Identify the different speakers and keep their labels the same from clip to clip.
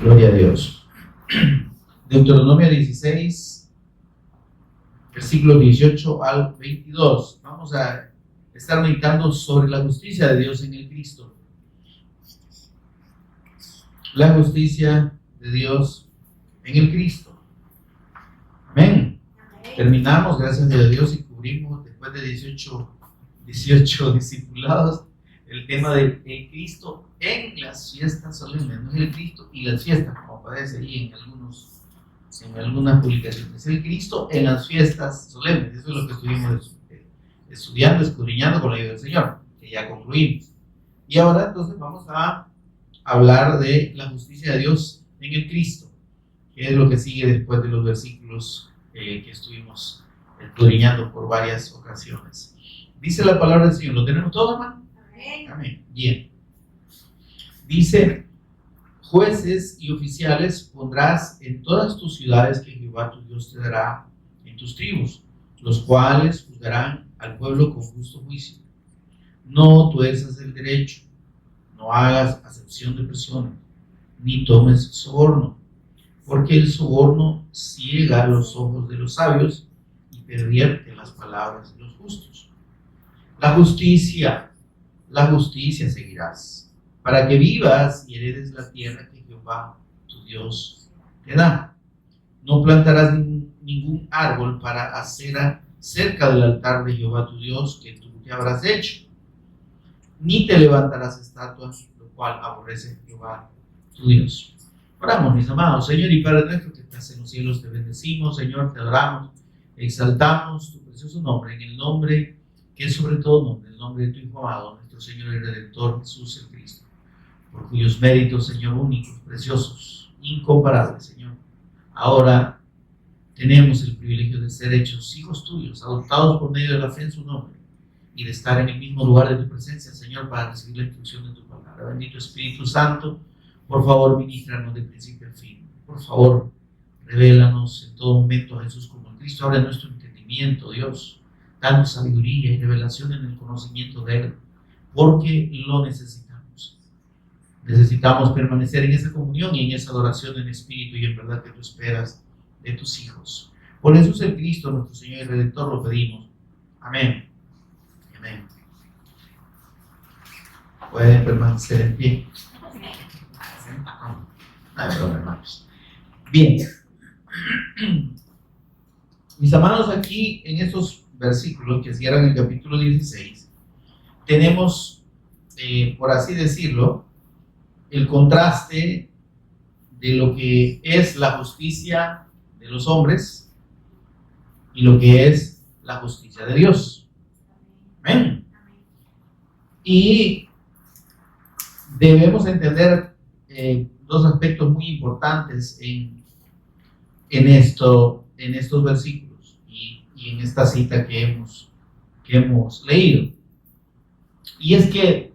Speaker 1: Gloria a Dios. Deuteronomio 16, versículos 18 al 22. Vamos a estar meditando sobre la justicia de Dios en el Cristo. La justicia de Dios en el Cristo. Amén. Terminamos, gracias a Dios, y cubrimos después de 18 discipulados el tema del Cristo en las fiestas solemnes. No es el Cristo y las fiestas, como aparece ahí en algunas publicaciones. Es el Cristo en las fiestas solemnes. Eso es lo que estuvimos estudiando, escudriñando con la ayuda del Señor, que ya concluimos. Y ahora entonces vamos a hablar de la justicia de Dios en el Cristo, que es lo que sigue después de los versículos que estuvimos escudriñando por varias ocasiones. Dice la palabra del Señor. ¿Lo tenemos todo, hermano?
Speaker 2: Amén.
Speaker 1: Amén. Bien. Dice: jueces y oficiales pondrás en todas tus ciudades que Jehová tu Dios te dará en tus tribus, los cuales juzgarán al pueblo con justo juicio. No tuerzas el derecho, no hagas acepción de personas, ni tomes soborno, porque el soborno ciega los ojos de los sabios y pervierte las palabras de los justos. La justicia seguirás, para que vivas y heredes la tierra que Jehová tu Dios te da. No plantarás ningún árbol para acera cerca del altar de Jehová tu Dios, que tú te habrás hecho, ni te levantarás estatuas, lo cual aborrece Jehová tu Dios. Oramos, mis amados. Señor y Padre nuestro que estás en los cielos, te bendecimos, Señor, te adoramos, exaltamos tu precioso nombre, en el nombre que es sobre todo nombre, el nombre de tu Hijo amado, nuestro Señor y Redentor Jesús el Cristo, por cuyos méritos, Señor, únicos, preciosos, incomparables, Señor, ahora tenemos el privilegio de ser hechos hijos tuyos, adoptados por medio de la fe en su nombre, y de estar en el mismo lugar de tu presencia, Señor, para recibir la instrucción de tu palabra. Bendito Espíritu Santo, por favor, ministranos de principio a fin. Por favor, revélanos en todo momento a Jesús como el Cristo. Abre nuestro entendimiento, Dios, danos sabiduría y revelación en el conocimiento de Él, porque lo necesitamos. Necesitamos permanecer en esa comunión y en esa adoración en espíritu y en verdad que tú esperas de tus hijos. Por Jesús el Cristo, nuestro Señor y Redentor, lo pedimos. Amén. Amén. Pueden permanecer en pie. Perdón, hermanos. Bien. Mis amados, aquí en estos versículos que cierran el capítulo 16, tenemos, por así decirlo, el contraste de lo que es la justicia de los hombres y lo que es la justicia de Dios. Amén. Y debemos entender dos aspectos muy importantes en estos versículos y en esta cita que hemos leído. Y es que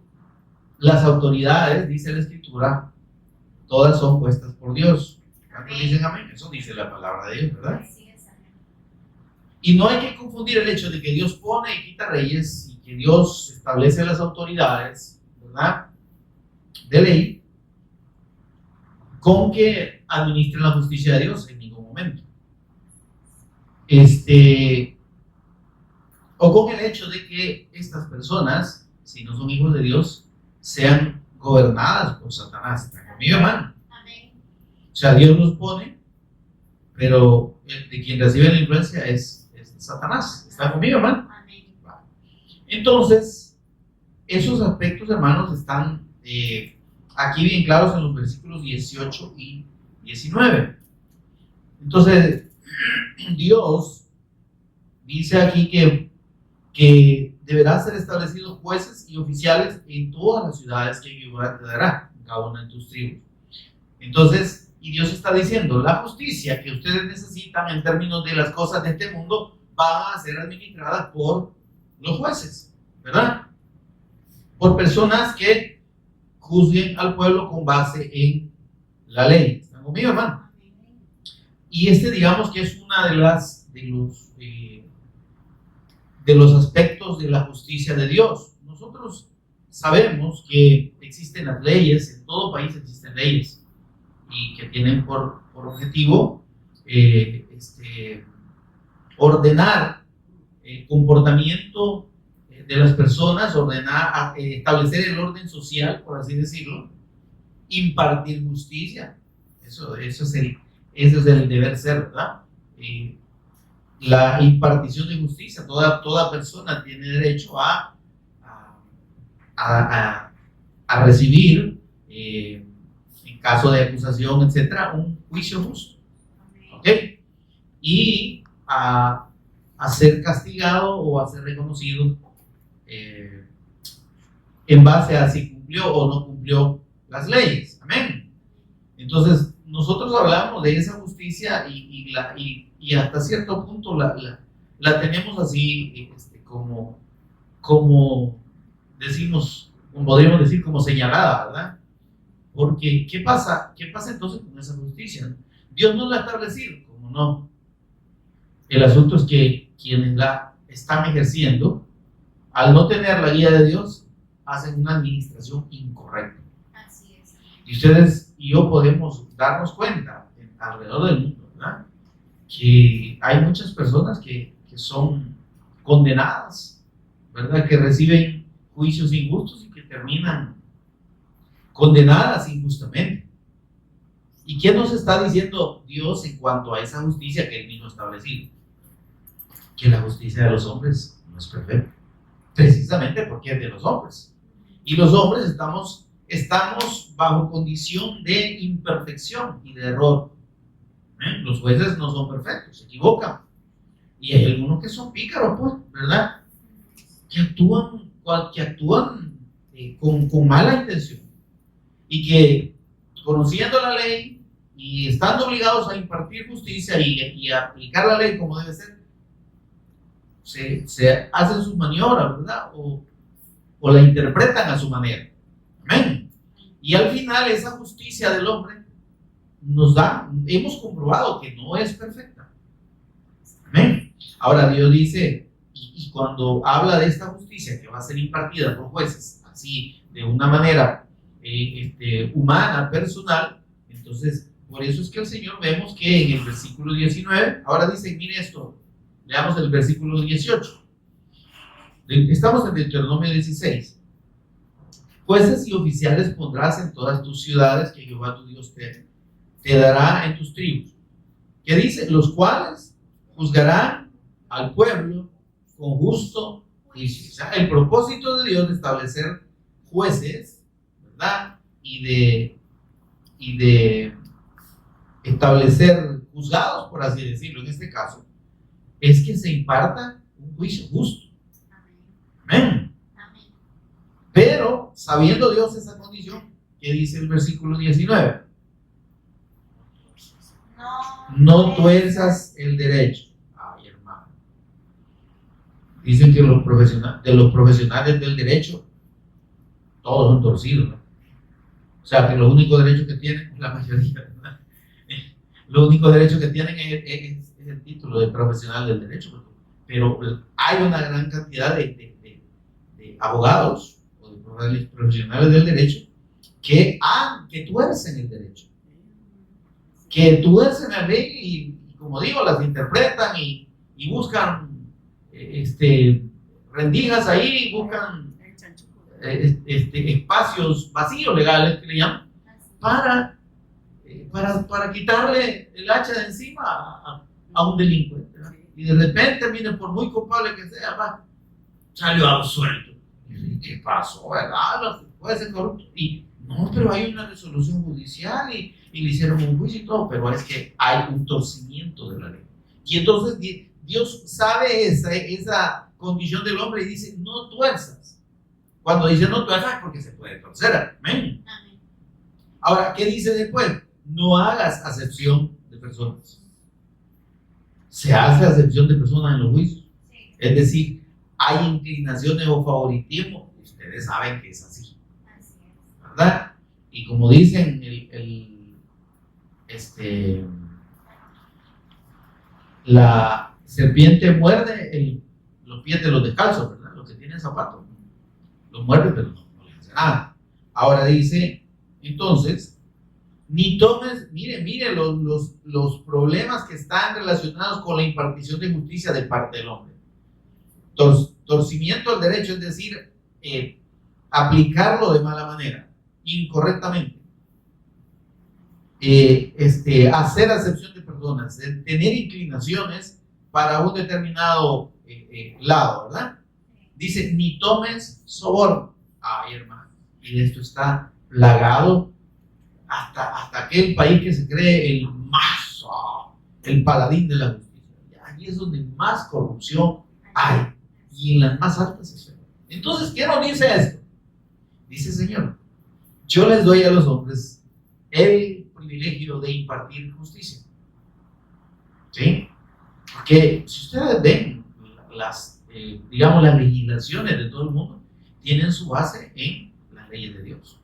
Speaker 1: las autoridades, dice la Escritura, todas son puestas por Dios. ¿Cuántos dicen amén? Eso dice la palabra de Dios, ¿verdad? Y no hay que confundir el hecho de que Dios pone y quita reyes y que Dios establece las autoridades, ¿verdad?, de ley, con que administren la justicia de Dios en ningún momento. O con el hecho de que estas personas, si no son hijos de Dios, sean gobernadas por Satanás. ¿Está conmigo, hermano?
Speaker 2: Amén.
Speaker 1: O sea, Dios los pone, pero de quien recibe la influencia es Satanás. ¿Está conmigo, hermano?
Speaker 2: Amén.
Speaker 1: Vale. Entonces, esos aspectos, hermanos, están aquí bien claros en los versículos 18 y 19. Entonces, Dios dice aquí que deberán ser establecidos jueces y oficiales en todas las ciudades que Jehová te dará, en cada una de tus tribus. Entonces, y Dios está diciendo, la justicia que ustedes necesitan en términos de las cosas de este mundo van a ser administradas por los jueces, ¿verdad? Por personas que juzguen al pueblo con base en la ley. ¿Están conmigo, hermano? Y digamos que es una de los aspectos de la justicia de Dios. Nosotros sabemos que existen las leyes, en todo país existen leyes, y que tienen por objetivo ordenar el comportamiento de las personas, ordenar, establecer el orden social, por así decirlo, impartir justicia. Eso es el deber ser, ¿verdad? La impartición de justicia. Toda persona tiene derecho a recibir, en caso de acusación, etcétera, un juicio justo. ¿Ok? Y a ser castigado o a ser reconocido en base a si cumplió o no cumplió las leyes. Amén. Entonces, nosotros hablamos de esa justicia y hasta cierto punto la tenemos así como decimos, como podríamos decir, como señalada, ¿verdad? Porque, ¿qué pasa entonces con esa justicia? Dios no la ha establecido, como no. El asunto es que quienes la están ejerciendo, al no tener la guía de Dios, hacen una administración incorrecta.
Speaker 2: Así es.
Speaker 1: Y ustedes y yo podemos darnos cuenta alrededor del mundo, ¿verdad? Que hay muchas personas que son condenadas, ¿verdad? Que reciben juicios injustos y que terminan condenadas injustamente. ¿Y qué nos está diciendo Dios en cuanto a esa justicia que Él mismo ha establecido? Que la justicia de los hombres no es perfecta, precisamente porque es de los hombres. Y los hombres estamos bajo condición de imperfección y de error. Los jueces no son perfectos, se equivocan. Y hay algunos que son pícaros, pues, ¿verdad? Que actúan con mala intención. Y que, conociendo la ley y estando obligados a impartir justicia y a aplicar la ley como debe ser, se hacen sus maniobras, ¿verdad? O la interpretan a su manera. Amén. Y al final esa justicia del hombre hemos comprobado que no es perfecta. Amén. Ahora Dios dice, y cuando habla de esta justicia que va a ser impartida por jueces, así de una manera humana, personal, entonces por eso es que el Señor vemos que en el versículo 19, ahora dice, mire esto, leamos el versículo 18. Estamos en Deuteronomio 16. Jueces y oficiales pondrás en todas tus ciudades que Jehová tu Dios te dará en tus tribus. ¿Qué dice? Los cuales juzgarán al pueblo con justo juicio. O sea, el propósito de Dios de establecer jueces, ¿verdad? Y de establecer juzgados, por así decirlo, en este caso, es que se imparta un juicio justo. Amén.
Speaker 2: Amén.
Speaker 1: Pero, sabiendo Dios esa condición, ¿qué dice el versículo 19? No tuerzas el derecho. Ay, hermano. Dicen que de los profesionales del derecho, todos son torcidos, ¿no? O sea, que los únicos derechos que tienen, la mayoría, ¿verdad? Los únicos derechos que tienen es el título de profesional del derecho. Pero hay una gran cantidad de abogados o de profesionales del derecho que tuercen el derecho, que tuercen la ley y como digo, las interpretan y buscan rendijas ahí, buscan espacios vacíos legales que le llaman para quitarle el hacha de encima a un delincuente, ¿verdad? Y de repente, miren, por muy culpable que sea, salió absuelto. ¿Qué pasó, verdad? Los jueces corruptos. Y no, pero hay una resolución judicial y le hicieron un juicio y todo, pero es que hay un torcimiento de la ley. Y entonces Dios sabe esa condición del hombre y dice, no tuerzas. Cuando dice no tuerzas es porque se puede torcer. Amén.
Speaker 2: Amén.
Speaker 1: Ahora, ¿qué dice después? No hagas acepción de personas. Se hace acepción de personas en los juicios.
Speaker 2: Sí.
Speaker 1: Es decir, hay inclinaciones o favoritismo. Ustedes saben que es así.
Speaker 2: Así es.
Speaker 1: ¿Verdad? Y como dicen, la serpiente muerde los pies de los descalzos, ¿verdad? Los que tienen zapatos. Los muerde, pero no les hace nada. Ahora dice, entonces, Ni tomes, mire los problemas que están relacionados con la impartición de justicia de parte del hombre. Torcimiento al derecho, es decir, aplicarlo de mala manera, incorrectamente. Hacer acepción de personas, tener inclinaciones para un determinado lado, ¿verdad? Dice, ni tomes soborno. Ay, hermano, y esto está plagado hasta aquel país que se cree el paladín de la justicia. Aquí es donde más corrupción hay, y en las más altas esferas. Entonces, ¿qué nos dice esto? Dice, Señor, yo les doy a los hombres el privilegio de impartir justicia. ¿Sí? Porque si ustedes ven las legislaciones de todo el mundo, tienen su base en las leyes de Dios.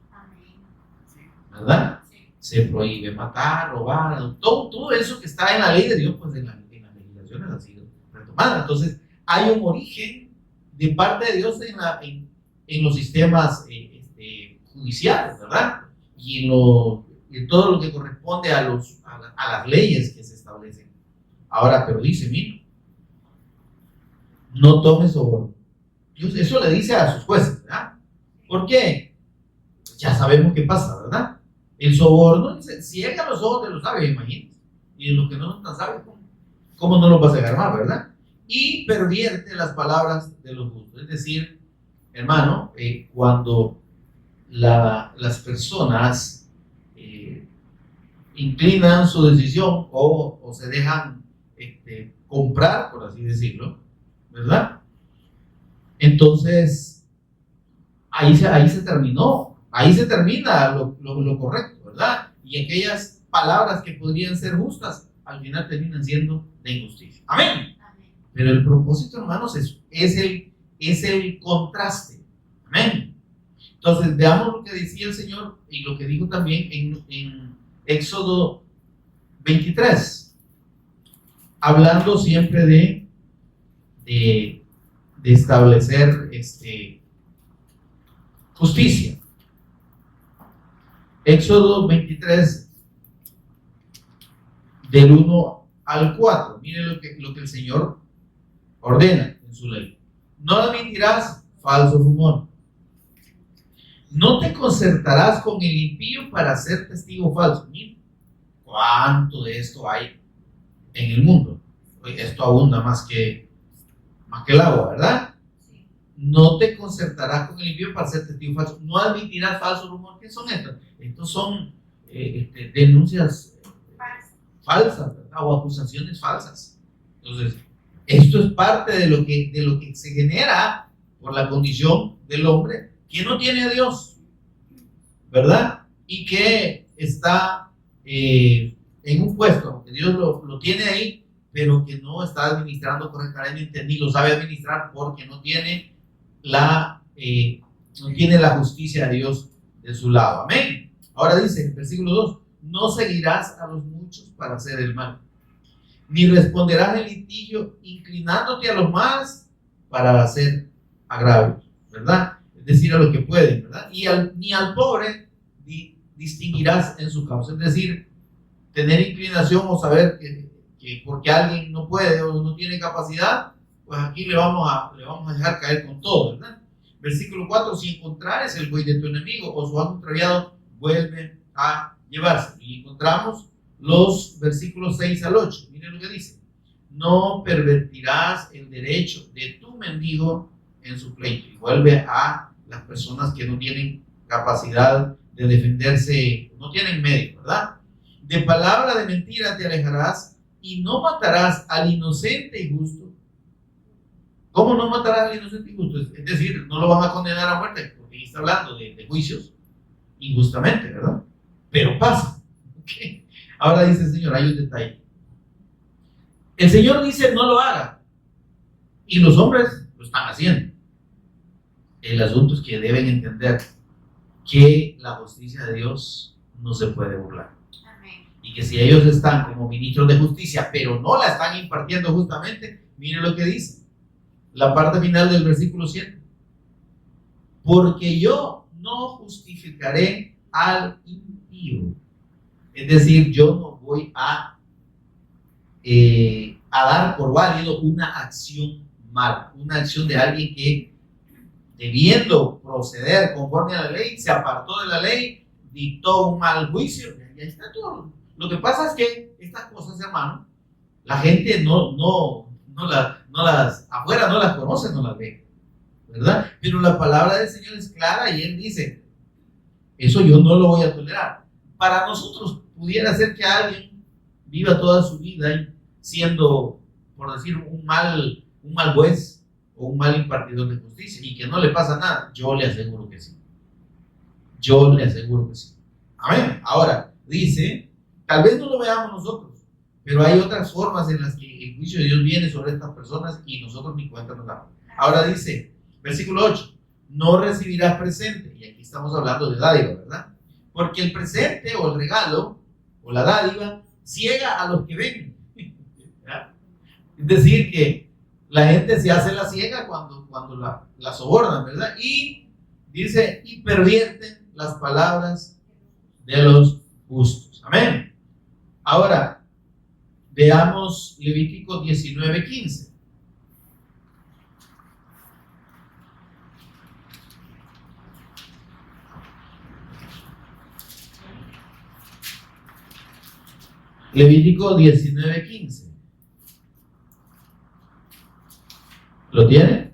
Speaker 1: ¿Verdad? Se prohíbe matar, robar, todo eso que está en la ley de Dios, pues en las legislaciones ha sido retomada. Entonces, hay un origen de parte de Dios en los sistemas judiciales, ¿verdad? Y en todo lo que corresponde a las leyes que se establecen. Ahora, pero dice, mira, no tomes soborno. Dios eso le dice a sus jueces, ¿verdad? ¿Por qué? Ya sabemos qué pasa, ¿verdad? El soborno ciega los ojos de los sabios, imagínense. Y de los que no son tan sabios, ¿cómo no los va a cegar más, verdad? Y pervierte las palabras de los justos. Es decir, hermano, cuando las personas inclinan su decisión o se dejan comprar, por así decirlo, ¿verdad? Entonces, ahí se terminó. Ahí se termina lo correcto, ¿verdad? Y aquellas palabras que podrían ser justas, al final terminan siendo de injusticia. Amén. Amén. Pero el propósito, hermanos, es el contraste. Amén. Entonces, veamos lo que decía el Señor y lo que dijo también en Éxodo 23, hablando siempre de establecer justicia. Éxodo 23, del 1 al 4. Miren lo que el Señor ordena en su ley. No admitirás falso rumor. No te concertarás con el impío para ser testigo falso. Miren cuánto de esto hay en el mundo. Esto abunda más que el agua, ¿verdad? No te concertarás con el impío para ser testigo falso. No admitirás falso rumor. ¿Qué son estos? Estos son denuncias falsas, ¿verdad? O acusaciones falsas. Entonces, esto es parte de lo que se genera por la condición del hombre que no tiene a Dios, ¿verdad? Y que está en un puesto, que Dios lo tiene ahí, pero que no está administrando correctamente, ni lo sabe administrar porque no tiene la justicia de Dios de su lado. Amén. Ahora dice, versículo 2, no seguirás a los muchos para hacer el mal, ni responderás el litigio inclinándote a los más para hacer agravio, ¿verdad? Es decir, a los que pueden, ¿verdad? Ni al pobre distinguirás en su causa. Es decir, tener inclinación o saber que porque alguien no puede o no tiene capacidad, pues aquí le vamos a dejar caer con todo, ¿verdad? Versículo 4, si encontrares el buey de tu enemigo o su asno extraviado, vuelve a llevarse. Y encontramos los versículos 6 al 8. Miren lo que dice. No pervertirás el derecho de tu mendigo en su pleito. Y vuelve a las personas que no tienen capacidad de defenderse, no tienen medio, ¿verdad? De palabra de mentira te alejarás y no matarás al inocente y justo. ¿Cómo no matarás al inocente y justo? Es decir, no lo van a condenar a muerte, porque está hablando de juicios injustamente, ¿verdad? Pero pasa. ¿Okay? Ahora dice el Señor, hay un detalle. El Señor dice, no lo haga. Y los hombres lo están haciendo. El asunto es que deben entender que la justicia de Dios no se puede burlar. Amén. Y que si ellos están como ministros de justicia, pero no la están impartiendo justamente, miren lo que dice. La parte final del versículo 7. Porque yo no justificaré al impío, Es decir, yo no voy a dar por válido una acción mala, una acción de alguien que, debiendo proceder conforme a la ley, se apartó de la ley, dictó un mal juicio, y ahí está todo. Lo que pasa es que estas cosas, hermano, la gente no las, afuera no las conoce, no las ve, ¿verdad? Pero la palabra del Señor es clara y Él dice, eso yo no lo voy a tolerar. Para nosotros pudiera ser que alguien viva toda su vida siendo, por decir, un mal juez o un mal impartidor de justicia y que no le pasa nada. Yo le aseguro que sí. Yo le aseguro que sí. Amén. Ahora, dice, tal vez no lo veamos nosotros, pero hay otras formas en las que el juicio de Dios viene sobre estas personas y nosotros ni cuenta nos damos. Ahora dice, versículo 8, no recibirás presente, y aquí estamos hablando de dádiva, ¿verdad? Porque el presente o el regalo o la dádiva ciega a los que ven. Es decir, que la gente se hace la ciega cuando la sobornan, ¿verdad? Y dice, y pervierten las palabras de los justos. Amén. Ahora, veamos Levítico 19:15. Levítico 19:15. ¿Lo tiene?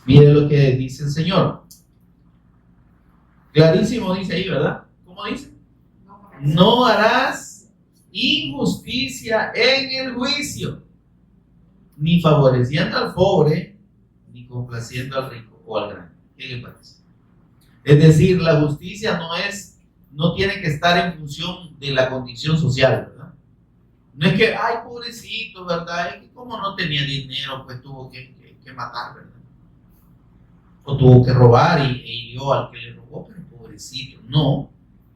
Speaker 1: Mire lo que dice el Señor. Clarísimo dice ahí, ¿verdad? ¿Cómo dice? No harás injusticia en el juicio, ni favoreciendo al pobre, ni complaciendo al rico o al grande. ¿Qué le parece? Es decir, la justicia no tiene que estar en función de la condición social, ¿verdad? No es que, ay, pobrecito, ¿verdad? Es que como no tenía dinero, pues tuvo que matar, ¿verdad? O tuvo que robar y hirió al que le robó, pero pobrecito. No,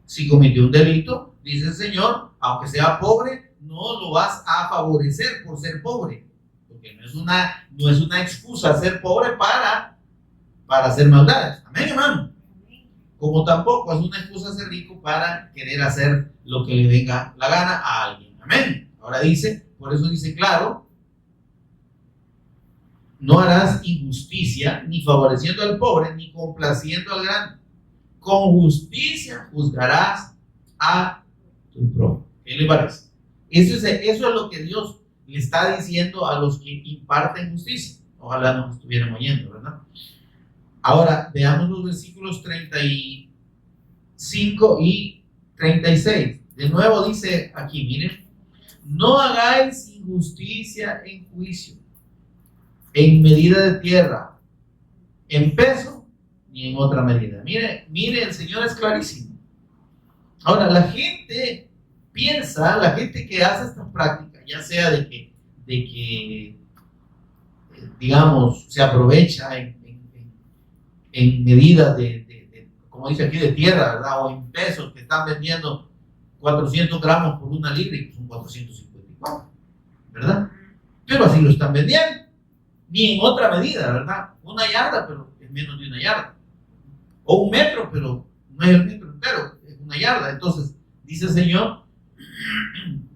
Speaker 1: si cometió un delito, dice el Señor, aunque sea pobre, no lo vas a favorecer por ser pobre, porque no es una excusa ser pobre para hacer maldades. Amén, hermano. Como tampoco es una excusa ser rico para querer hacer lo que le venga la gana a alguien. Amén. Ahora dice, por eso dice claro, no harás injusticia, ni favoreciendo al pobre, ni complaciendo al grande. Con justicia juzgarás a tu prójimo. ¿Qué le parece? Eso es lo que Dios le está diciendo a los que imparten justicia. Ojalá nos estuvieran oyendo, ¿verdad? Ahora, veamos los versículos 35 y 36. De nuevo dice aquí, miren, no hagáis injusticia en juicio, en medida de tierra, en peso, ni en otra medida. Mire, el Señor es clarísimo. Ahora, la gente piensa, la gente que hace estas prácticas, ya sea de que digamos, se aprovecha en medidas como dice aquí, de tierra, ¿verdad? O en pesos, que están vendiendo 400 gramos por una libra y que son 454, ¿verdad? Pero así lo están vendiendo. Ni en otra medida, ¿verdad? Una yarda, pero es menos de una yarda. O un metro, pero no es el metro entero, es una yarda. Entonces, dice el Señor,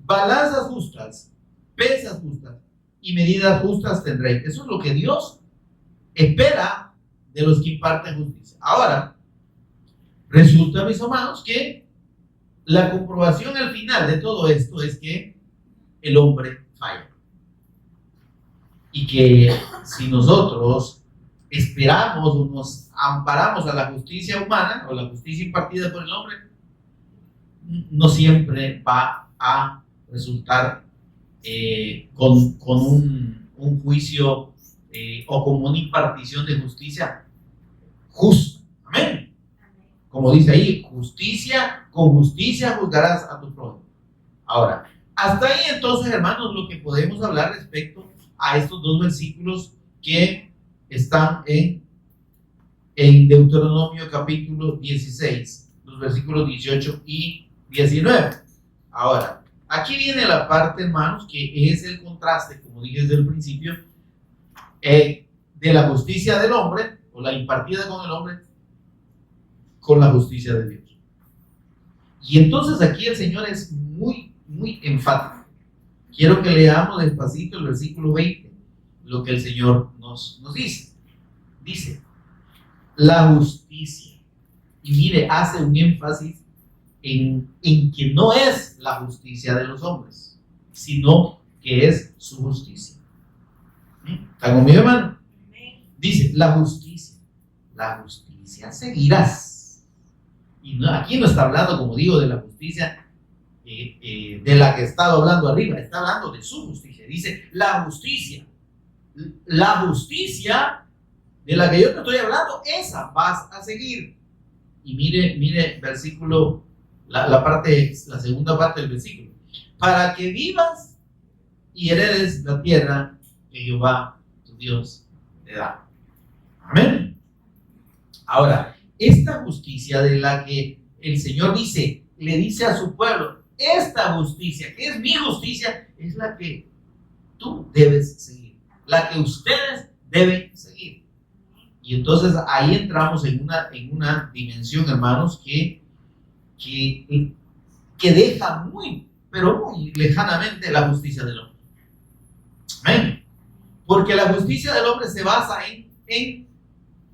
Speaker 1: balanzas justas, pesas justas y medidas justas tendréis. Eso es lo que Dios espera de los que imparten justicia. Ahora, resulta, mis amados, que la comprobación al final de todo esto es que el hombre falla. Y que si nosotros esperamos o nos amparamos a la justicia humana o la justicia impartida por el hombre, no siempre va a resultar con un juicio o con una impartición de justicia justa. Amén. Como dice ahí, justicia, con justicia juzgarás a tu prójimo. Ahora, hasta ahí entonces, hermanos, lo que podemos hablar respecto a estos dos versículos que están en Deuteronomio capítulo 16, los versículos 18 y 19. Ahora, aquí viene la parte, hermanos, que es el contraste, como dije desde el principio, de la justicia del hombre, o la impartida con el hombre, con la justicia de Dios. Y entonces aquí el Señor es muy, muy enfático. Quiero que leamos despacito el versículo 20, lo que el Señor nos dice. Dice, la justicia. Y mire, hace un énfasis en que no es la justicia de los hombres, sino que es su justicia. ¿Está conmigo, hermano? Dice, la justicia seguirás. Y no, aquí no está hablando, como digo, de la justicia de la que he estado hablando arriba, está hablando de su justicia. Dice, la justicia de la que yo te estoy hablando, esa vas a seguir. Y mire, versículo, la segunda parte del versículo. Para que vivas y heredes la tierra que Jehová, tu Dios, te da. Amén. Ahora, esta justicia de la que el Señor le dice a su pueblo, esta justicia, que es mi justicia, es la que tú debes seguir, la que ustedes deben seguir. Y entonces ahí entramos en una dimensión, hermanos, que deja muy, pero muy lejanamente la justicia del hombre. Amén. Porque la justicia del hombre se basa en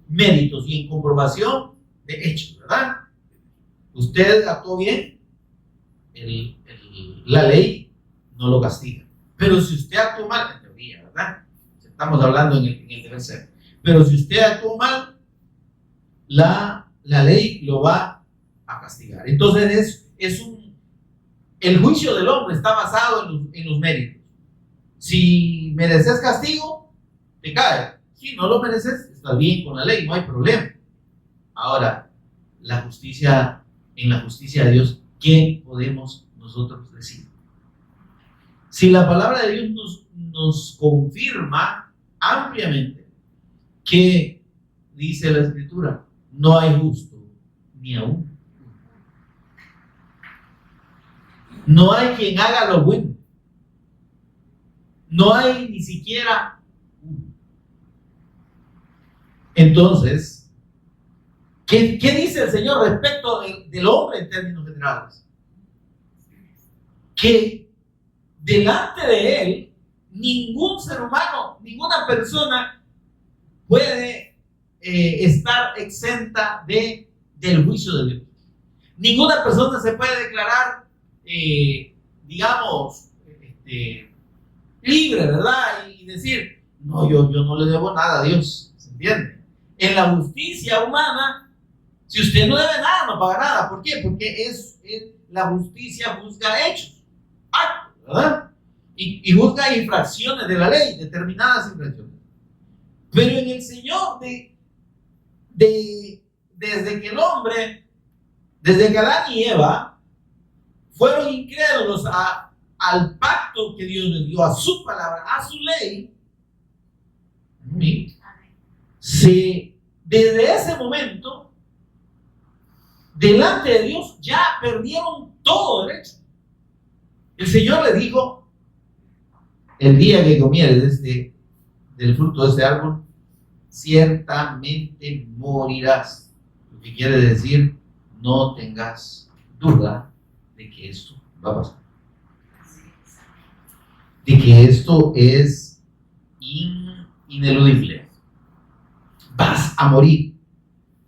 Speaker 1: méritos y en comprobación de hechos, ¿verdad? Usted actuó bien, la ley no lo castiga. Pero si usted actuó mal, en teoría, ¿verdad? Estamos hablando en el deber ser. Pero si usted actuó mal, la ley lo va a castigar. Entonces el juicio del hombre está basado en los méritos. Si mereces castigo, te cae. Si no lo mereces, estás bien con la ley, no hay problema. Ahora, en la justicia de Dios, ¿qué podemos nosotros decir? Si la palabra de Dios nos confirma ampliamente que dice la Escritura, no hay justo ni aún. No hay quien haga lo bueno. No hay ni siquiera uno. Entonces, ¿qué dice el Señor respecto del hombre en términos generales? Que delante de Él, ningún ser humano, ninguna persona puede estar exenta del juicio de Dios. Ninguna persona se puede declarar, libre, ¿verdad? Y decir, no, yo no le debo nada a Dios, ¿se entiende? En la justicia humana, si usted no debe nada, no paga nada. ¿Por qué? Porque la justicia juzga hechos, actos, ¿verdad? Y juzga infracciones de la ley, determinadas infracciones. Pero en el Señor, desde que Adán y Eva fueron incrédulos al pacto que Dios les dio, a su palabra, a su ley, desde ese momento, delante de Dios, ya perdieron todo derecho. El Señor les dijo, el día que comieres del fruto de este árbol, ciertamente morirás. Lo que quiere decir, no tengas duda de que esto va a pasar. De que esto es ineludible. Vas a morir.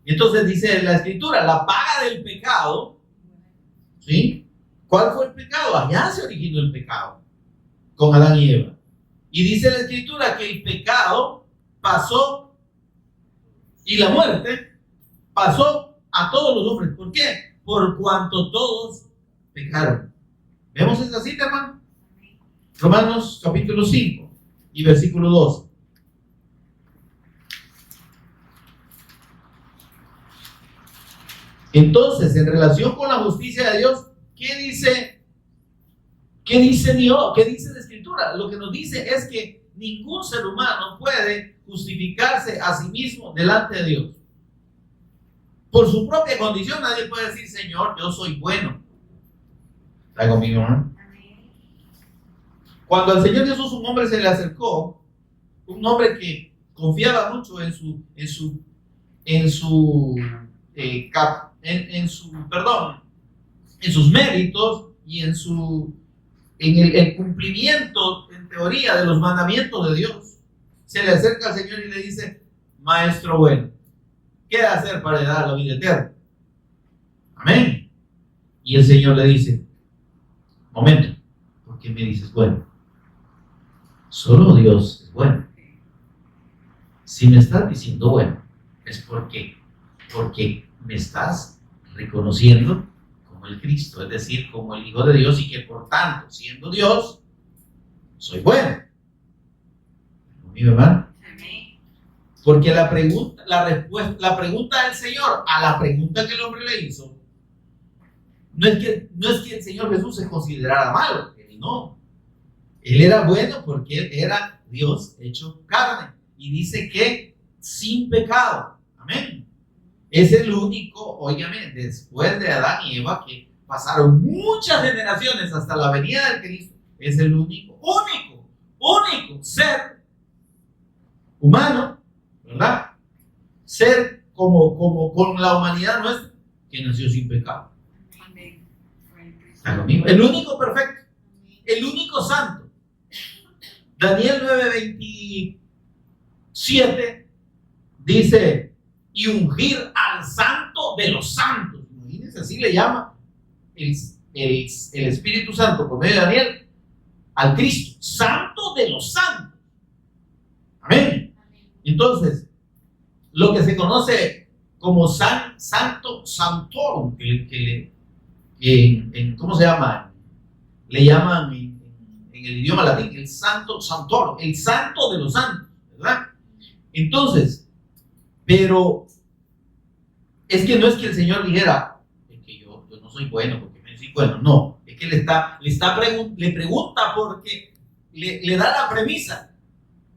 Speaker 1: Entonces dice la Escritura, la paga del pecado, ¿sí? ¿Cuál fue el pecado? Allá se originó el pecado, con Adán y Eva. Y dice la Escritura que el pecado pasó y la muerte pasó a todos los hombres. ¿Por qué? Por cuanto todos pecaron. ¿Vemos esa cita, hermano? Romanos capítulo 5 y versículo 12. Entonces, en relación con la justicia de Dios, ¿qué dice Dios? ¿Qué dice la Escritura? Lo que nos dice es que ningún ser humano puede justificarse a sí mismo delante de Dios. Por su propia condición, nadie puede decir, Señor, yo soy bueno. ¿Está conmigo, no? Cuando al Señor Jesús un hombre se le acercó, un hombre que confiaba mucho en su en sus méritos y en el cumplimiento, en teoría, de los mandamientos de Dios. Se le acerca al Señor y le dice: Maestro bueno, ¿qué he de hacer para heredar la vida eterna? Amén. Y el Señor le dice: momento, ¿por qué me dices bueno? Solo Dios es bueno. Si me estás diciendo bueno, es porque me estás reconociendo como el Cristo, es decir, como el Hijo de Dios, y que por tanto, siendo Dios, soy bueno. ¿Mi hermano? Porque la pregunta del Señor a la pregunta que el hombre le hizo, no es que el Señor Jesús se considerara malo, no. Él era bueno porque Él era Dios hecho carne. Y dice que sin pecado. Amén. Es el único, óigame, después de Adán y Eva, que pasaron muchas generaciones hasta la venida de Cristo, es el único ser humano, ¿verdad? Ser como con la humanidad nuestra, que nació sin pecado. ¿Está conmigo? El único perfecto, el único santo. Daniel 9:27 dice: y ungir al santo de los santos. Imagínense, así le llama el Espíritu Santo por medio de Daniel al Cristo, santo de los santos. Amén. Entonces, lo que se conoce como santo santorum, ¿cómo se llama? Le llaman en el idioma latín el santo santorum, el santo de los santos, ¿verdad? Entonces, pero es que no es que el Señor dijera: es que yo no soy bueno porque me soy bueno. No, es que le pregunta porque le da la premisa.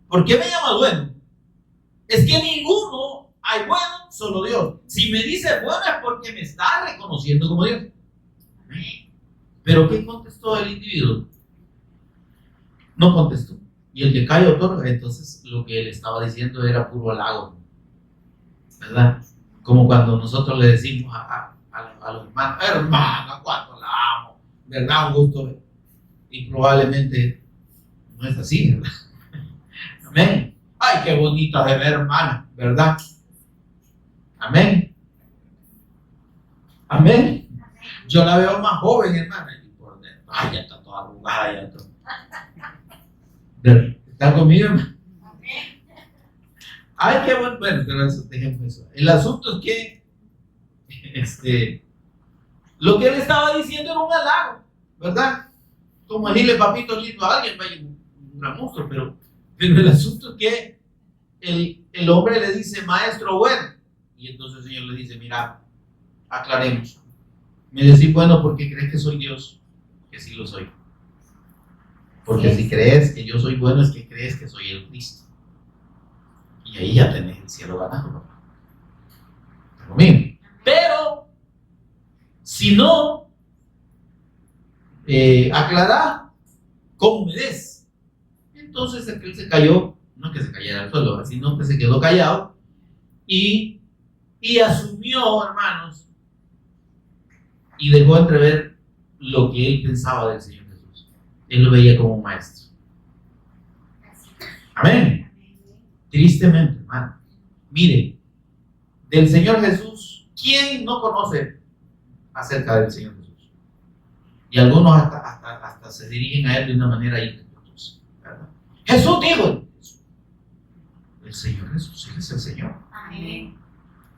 Speaker 1: ¿Por qué me llamas bueno? Es que ninguno hay bueno, solo Dios. Si me dice bueno es porque me está reconociendo como Dios. Pero ¿qué contestó el individuo? No contestó. Y el que cae otorga. Entonces lo que él estaba diciendo era puro halago, ¿verdad? Como cuando nosotros le decimos a los hermanos: hermana, cuánto la amo, ¿verdad? Un gusto. Y probablemente no es así, ¿verdad? Amén. Ay, qué bonita de ver, hermana, ¿verdad? Amén. Amén. Yo la veo más joven, hermana. Y por dentro, ay, ya está toda arrugada, ya está. ¿Está conmigo, hermano? Ay, qué bueno. Bueno, pero eso, dejemos eso. El asunto es que lo que él estaba diciendo era un halago, ¿verdad? Como decirle papito lindo a alguien, vaya, un gran monstruo, pero el asunto es que el hombre le dice: maestro bueno. Y entonces el Señor le dice: mira, aclaremos. Me decís bueno porque crees que soy Dios, que sí lo soy. Porque si crees que yo soy bueno es que crees que soy el Cristo. Y ahí ya tenés el cielo ganado. ¿Está conmigo? Pero si no, aclará cómo me des. Entonces aquel se cayó, no que se cayera al suelo, sino que se quedó callado y asumió, hermanos, y dejó entrever lo que él pensaba del Señor Jesús. Él lo veía como un maestro. Amén. Tristemente, hermano. Mire, del Señor Jesús, ¿quién no conoce acerca del Señor Jesús? Y algunos hasta se dirigen a Él de una manera irrespetuosa, ¿verdad? Jesús dijo: el Señor Jesús, Él es el Señor.
Speaker 2: Amén.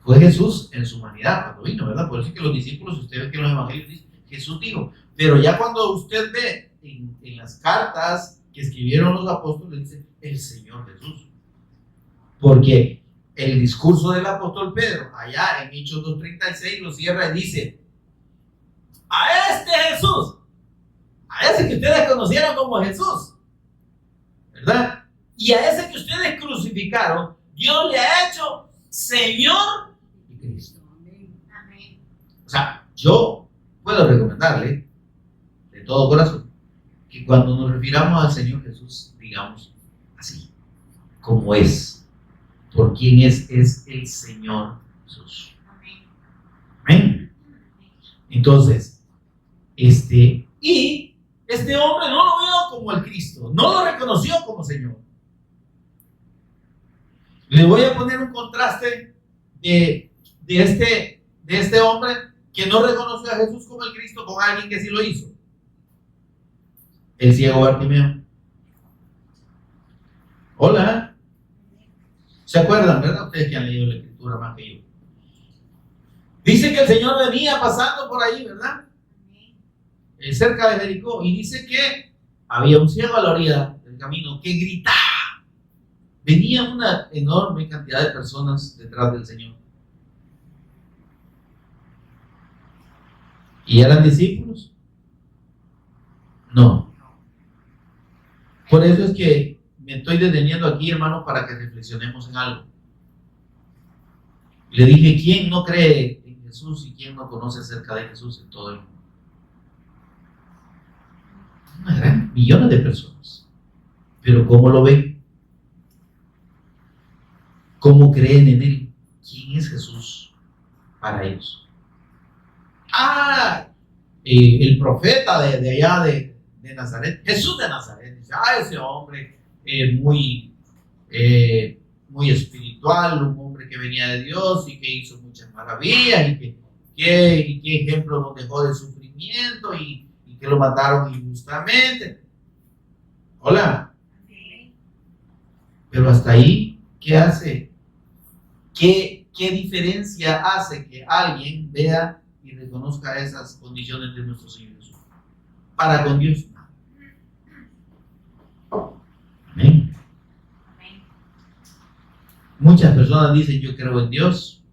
Speaker 1: Fue Jesús en su humanidad cuando vino, ¿verdad? Por eso es que los discípulos, usted ve que los evangelios dicen: Jesús dijo. Pero ya cuando usted ve en las cartas que escribieron los apóstoles, dice: el Señor Jesús. Porque el discurso del apóstol Pedro, allá en Hechos 2:36, lo cierra y dice: a este Jesús, a ese que ustedes conocieron como Jesús, ¿verdad? Y a ese que ustedes crucificaron, Dios le ha hecho Señor y Cristo.
Speaker 2: Amén.
Speaker 1: O sea, yo puedo recomendarle de todo corazón que cuando nos refiramos al Señor Jesús, digamos así, como es, por quien es el Señor Jesús.
Speaker 2: Amén.
Speaker 1: Amén. Entonces, y este hombre no lo vio como el Cristo, no lo reconoció como Señor. Le voy a poner un contraste de este hombre que no reconoció a Jesús como el Cristo con alguien que sí lo hizo. El ciego Bartimeo. Hola. ¿Se acuerdan, verdad? Ustedes que han leído la escritura más que yo. Dice que el Señor venía pasando por ahí, ¿verdad? Cerca de Jericó. Y dice que había un ciego a la orilla del camino que gritaba. Venía una enorme cantidad de personas detrás del Señor. ¿Y eran discípulos? No. Por eso es que me estoy deteniendo aquí, hermano, para que reflexionemos en algo. Le dije, ¿quién no cree en Jesús y quién no conoce acerca de Jesús en todo el mundo? Una gran millones de personas. Pero ¿cómo lo ven? ¿Cómo creen en Él? ¿Quién es Jesús para ellos? El profeta de allá de Nazaret, Jesús de Nazaret, dice, ese hombre muy espiritual, un hombre que venía de Dios y que hizo muchas maravillas y qué ejemplo nos dejó de sufrimiento y que lo mataron injustamente. Hola. Pero hasta ahí, ¿qué hace? ¿Qué diferencia hace que alguien vea y reconozca esas condiciones de nuestro Señor Jesús? Para con Dios, nada. Amén. Muchas personas dicen, yo creo en Dios,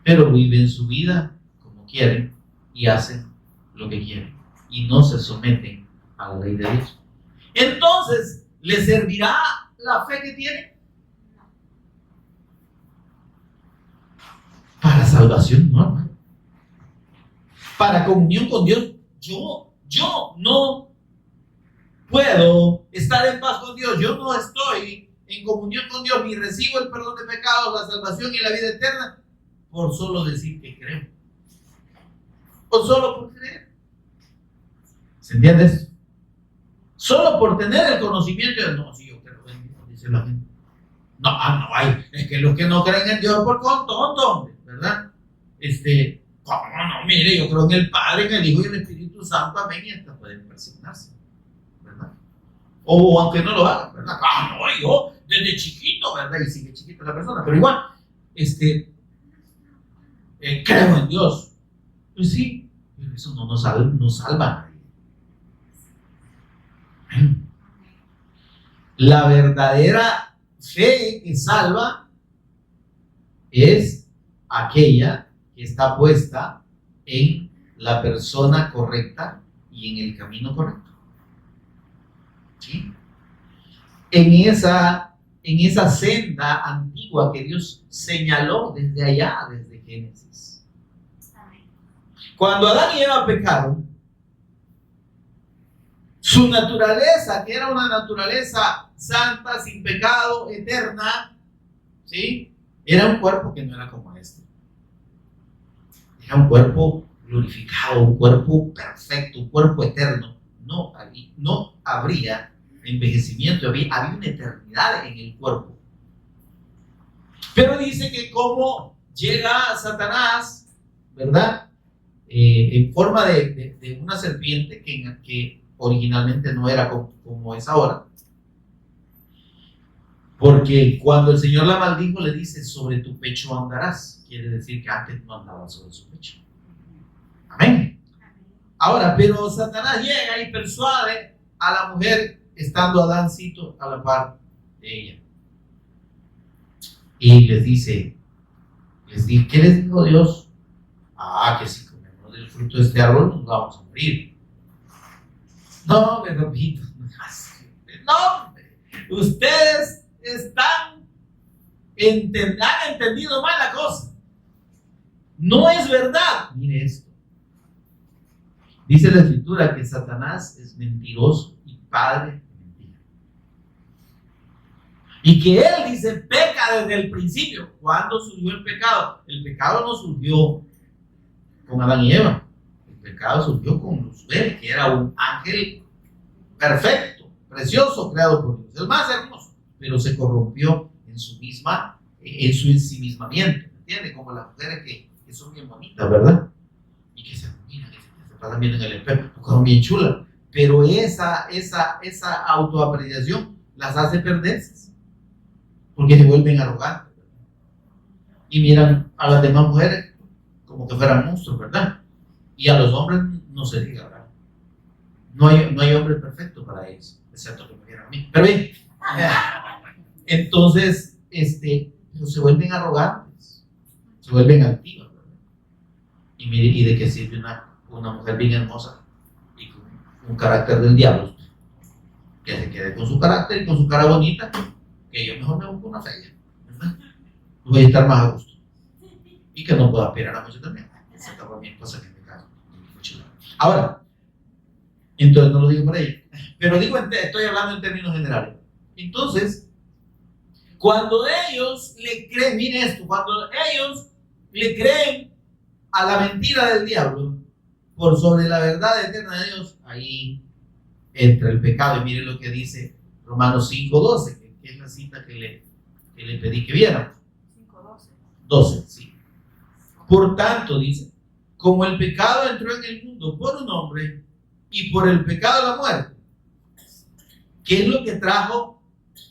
Speaker 1: pero viven su vida como quieren y hacen lo que quieren y no se someten a la ley de Dios. Entonces, ¿les servirá la fe que tienen? Para salvación, no, hermano. Para comunión con Dios, yo no puedo estar en paz con Dios. Yo no estoy en comunión con Dios ni recibo el perdón de pecados, la salvación y la vida eterna por solo decir que creo. O solo por creer. ¿Se entiende eso? Solo por tener el conocimiento de no, si yo creo en Dios, dice la gente. No, es que los que no creen en Dios por tonto, ¿verdad? ¿Cómo no? Mire, yo creo en el Padre, en el Hijo y en el Espíritu Santo, amén, y hasta pueden persignarse, ¿verdad? O aunque no lo hagan, ¿verdad? No, yo desde chiquito, ¿verdad? Y sigue chiquita la persona, pero igual, creo en Dios. Pues sí, pero eso no nos salva a nadie. La verdadera fe que salva es aquella que está puesta en la persona correcta y en el camino correcto. ¿Sí? En esa senda antigua que Dios señaló desde allá, desde Génesis. Cuando Adán y Eva pecaron, su naturaleza, que era una naturaleza santa, sin pecado, eterna, ¿sí? Era un cuerpo que no era como este. Era un cuerpo glorificado, un cuerpo perfecto, un cuerpo eterno. No habría envejecimiento, había una eternidad en el cuerpo. Pero dice que como llega Satanás, ¿verdad? En forma de una serpiente que originalmente no era como es ahora. Porque cuando el Señor la maldijo, le dice, sobre tu pecho andarás. Quiere decir que antes no andaba sobre su pecho. Amén. Ahora, pero Satanás llega y persuade a la mujer, estando Adancito a la par de ella. Y les dice, ¿qué les dijo Dios? Que si comemos del fruto de este árbol nos vamos a morir. No, me repito. No, ustedes han entendido mal la cosa. No es verdad. Mire esto. Dice la Escritura que Satanás es mentiroso y padre de mentira. Y que él dice peca desde el principio. ¿Cuándo surgió el pecado? El pecado no surgió con Adán y Eva. El pecado surgió con Lucifer, que era un ángel perfecto, precioso, creado por Dios, el más hermoso, pero se corrompió en su ensimismamiento, ¿me entiendes? Como las mujeres que son bien bonitas, ¿verdad? Y que se miran, que se pasan viendo en el espejo, porque son bien chulas, pero esa autoapreciación las hace perderse, porque se vuelven arrogantes, ¿verdad? Y miran a las demás mujeres como que fueran monstruos, ¿verdad? Y a los hombres no se diga, ¿verdad? No hay hombre perfecto para ellos, excepto que me vieran a mí. Pero bien, entonces, se vuelven arrogantes, se vuelven altivas, ¿verdad? Y mire, ¿y de qué sirve una mujer bien hermosa y con un carácter del diablo? Que se quede con su carácter y con su cara bonita, que yo mejor me busco una fea, ¿verdad? Voy a estar más a gusto. Y que no pueda aspirar a mucho también. Esa es mi esposa que me caso. Ahora, entonces no lo digo por ella, pero estoy hablando en términos generales. Entonces, cuando ellos le creen, mire esto, cuando ellos le creen a la mentira del diablo por sobre la verdad eterna de Dios, ahí entra el pecado. Y mire lo que dice Romanos 5:12, que es la cita que le pedí que vieran. 12, sí. Por tanto, dice, como el pecado entró en el mundo por un hombre y por el pecado la muerte. ¿Qué es lo que trajo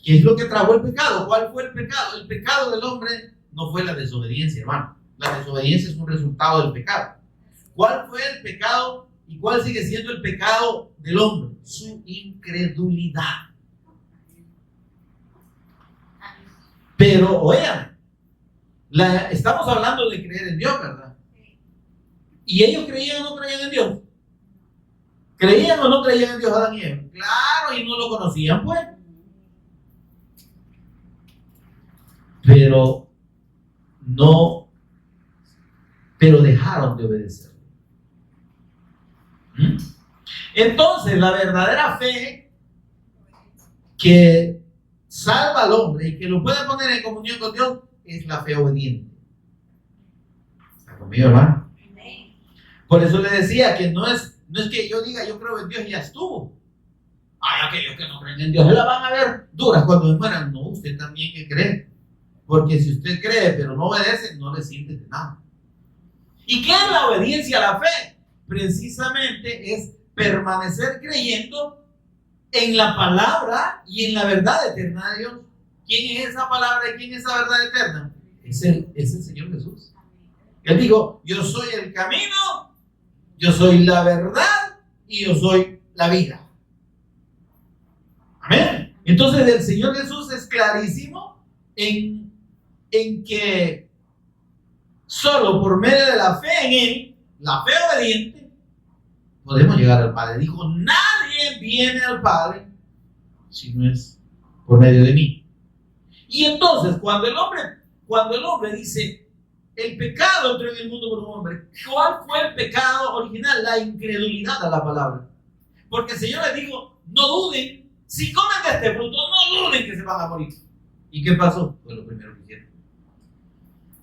Speaker 1: el pecado? ¿Cuál fue el pecado? El pecado del hombre no fue la desobediencia, hermano. La desobediencia es un resultado del pecado. ¿Cuál fue el pecado y cuál sigue siendo el pecado del hombre? Su incredulidad. Pero, oigan, estamos hablando de creer en Dios, ¿verdad? ¿Y ellos creían o no creían en Dios? ¿Creían o no creían en Dios Adán y Eva? Claro, y no lo conocían, pues. Pero dejaron de obedecer. Entonces, la verdadera fe que salva al hombre y que lo puede poner en comunión con Dios es la fe obediente. ¿Está conmigo, hermano? Por eso le decía que no es que yo diga yo creo en Dios y ya estuvo. Aquellos que no creen en Dios se la van a ver duras cuando se mueran. No, usted también que cree. Porque si usted cree pero no obedece, no le sirve de nada. ¿Y qué es la obediencia a la fe? Precisamente es permanecer creyendo en la palabra y en la verdad eterna de Dios. ¿Quién es esa palabra y quién es esa verdad eterna? Es el Señor Jesús. Él dijo, yo soy el camino, yo soy la verdad y yo soy la vida. Amén. Entonces el Señor Jesús es clarísimo en que solo por medio de la fe en Él, la fe obediente, podemos llegar al Padre. Dijo, nadie viene al Padre si no es por medio de mí. Y entonces cuando el hombre dice, el pecado entró en el mundo por un hombre, ¿cuál fue el pecado original? La incredulidad a la palabra. Porque el Señor les dijo, no duden, si comen de este fruto, no duden que se van a morir. ¿Y qué pasó? Fue lo primero que hicieron.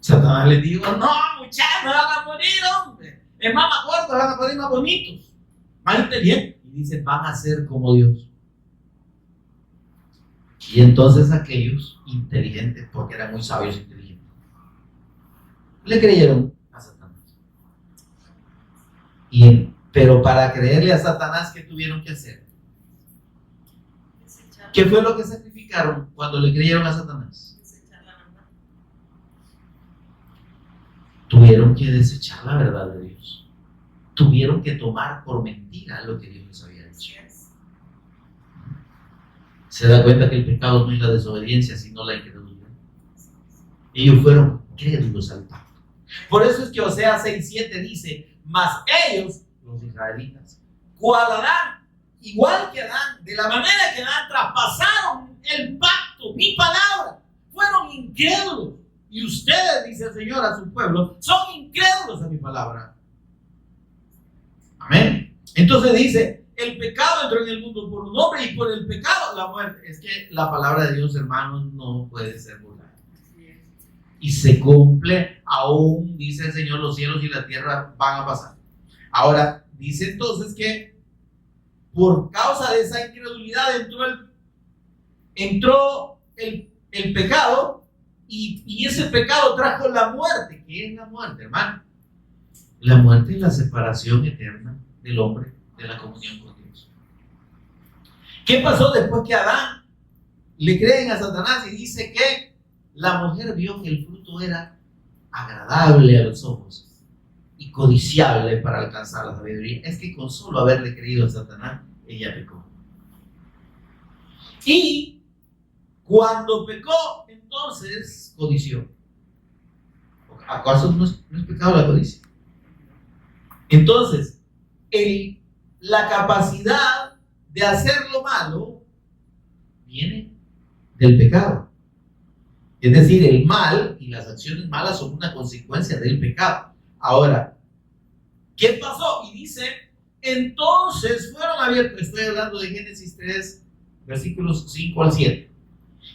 Speaker 1: Satanás les dijo, no, muchachos, no van a morir, hombre. Es más cortos, van a morir más bonitos, más inteligentes. Y dice, van a ser como Dios. Y entonces aquellos inteligentes, porque eran muy sabios e inteligentes, le creyeron a Satanás. Pero para creerle a Satanás, ¿qué tuvieron que hacer? ¿Qué fue lo que sacrificaron cuando le creyeron a Satanás? Tuvieron que desechar la verdad de Dios. Tuvieron que tomar por mentira lo que Dios les había dicho. Se da cuenta que el pecado no es la desobediencia, sino la incredulidad. Ellos fueron crédulos al pacto. Por eso es que Oseas 6:7 dice, mas ellos, los israelitas, cual Adán, igual que Adán, de la manera que Adán, traspasaron el pacto, mi palabra, fueron incrédulos. Y ustedes, dice el Señor a su pueblo, son incrédulos a mi palabra. Amén. Entonces dice, el pecado entró en el mundo por un hombre y por el pecado la muerte. Es que la palabra de Dios, hermanos, no puede ser burlada. y se cumple, aún dice el Señor, los cielos y la tierra van a pasar. Ahora, dice entonces que por causa de esa incredulidad entró el pecado, y ese pecado trajo la muerte. ¿Qué es la muerte, hermano? La muerte es la separación eterna del hombre de la comunión con Dios. ¿Qué pasó después que Adán le creen a Satanás y dice que la mujer vio que el fruto era agradable a los ojos y codiciable para alcanzar la sabiduría? Es que con solo haberle creído a Satanás, ella pecó. Y cuando pecó, entonces codició. ¿Acaso no es pecado la codicia? Entonces, la capacidad de hacer lo malo viene del pecado. Es decir, el mal y las acciones malas son una consecuencia del pecado. Ahora, ¿qué pasó? Y dice, entonces fueron abiertos. Estoy hablando de Génesis 3, versículos 5 al 7.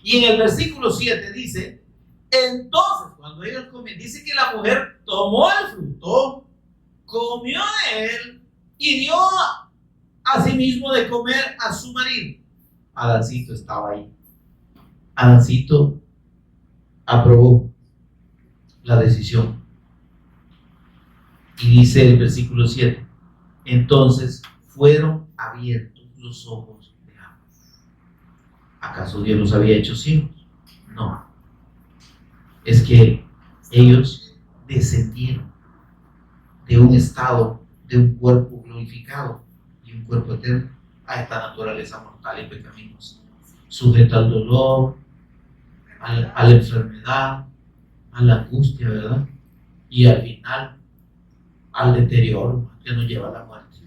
Speaker 1: Y en el versículo 7 dice, entonces cuando ellos comieron, dice que la mujer tomó el fruto, comió de él y dio a sí mismo de comer a su marido. Adancito estaba ahí. Adancito aprobó la decisión. Y dice el versículo 7, entonces fueron abiertos los ojos de ambos. ¿Acaso Dios los había hecho ciegos? No. Es que ellos descendieron de un estado, de un cuerpo glorificado y un cuerpo eterno, a esta naturaleza mortal y pecaminosa, sujeta al dolor, a la enfermedad, a la angustia, ¿verdad? Y al final, al deterioro que nos lleva a la muerte.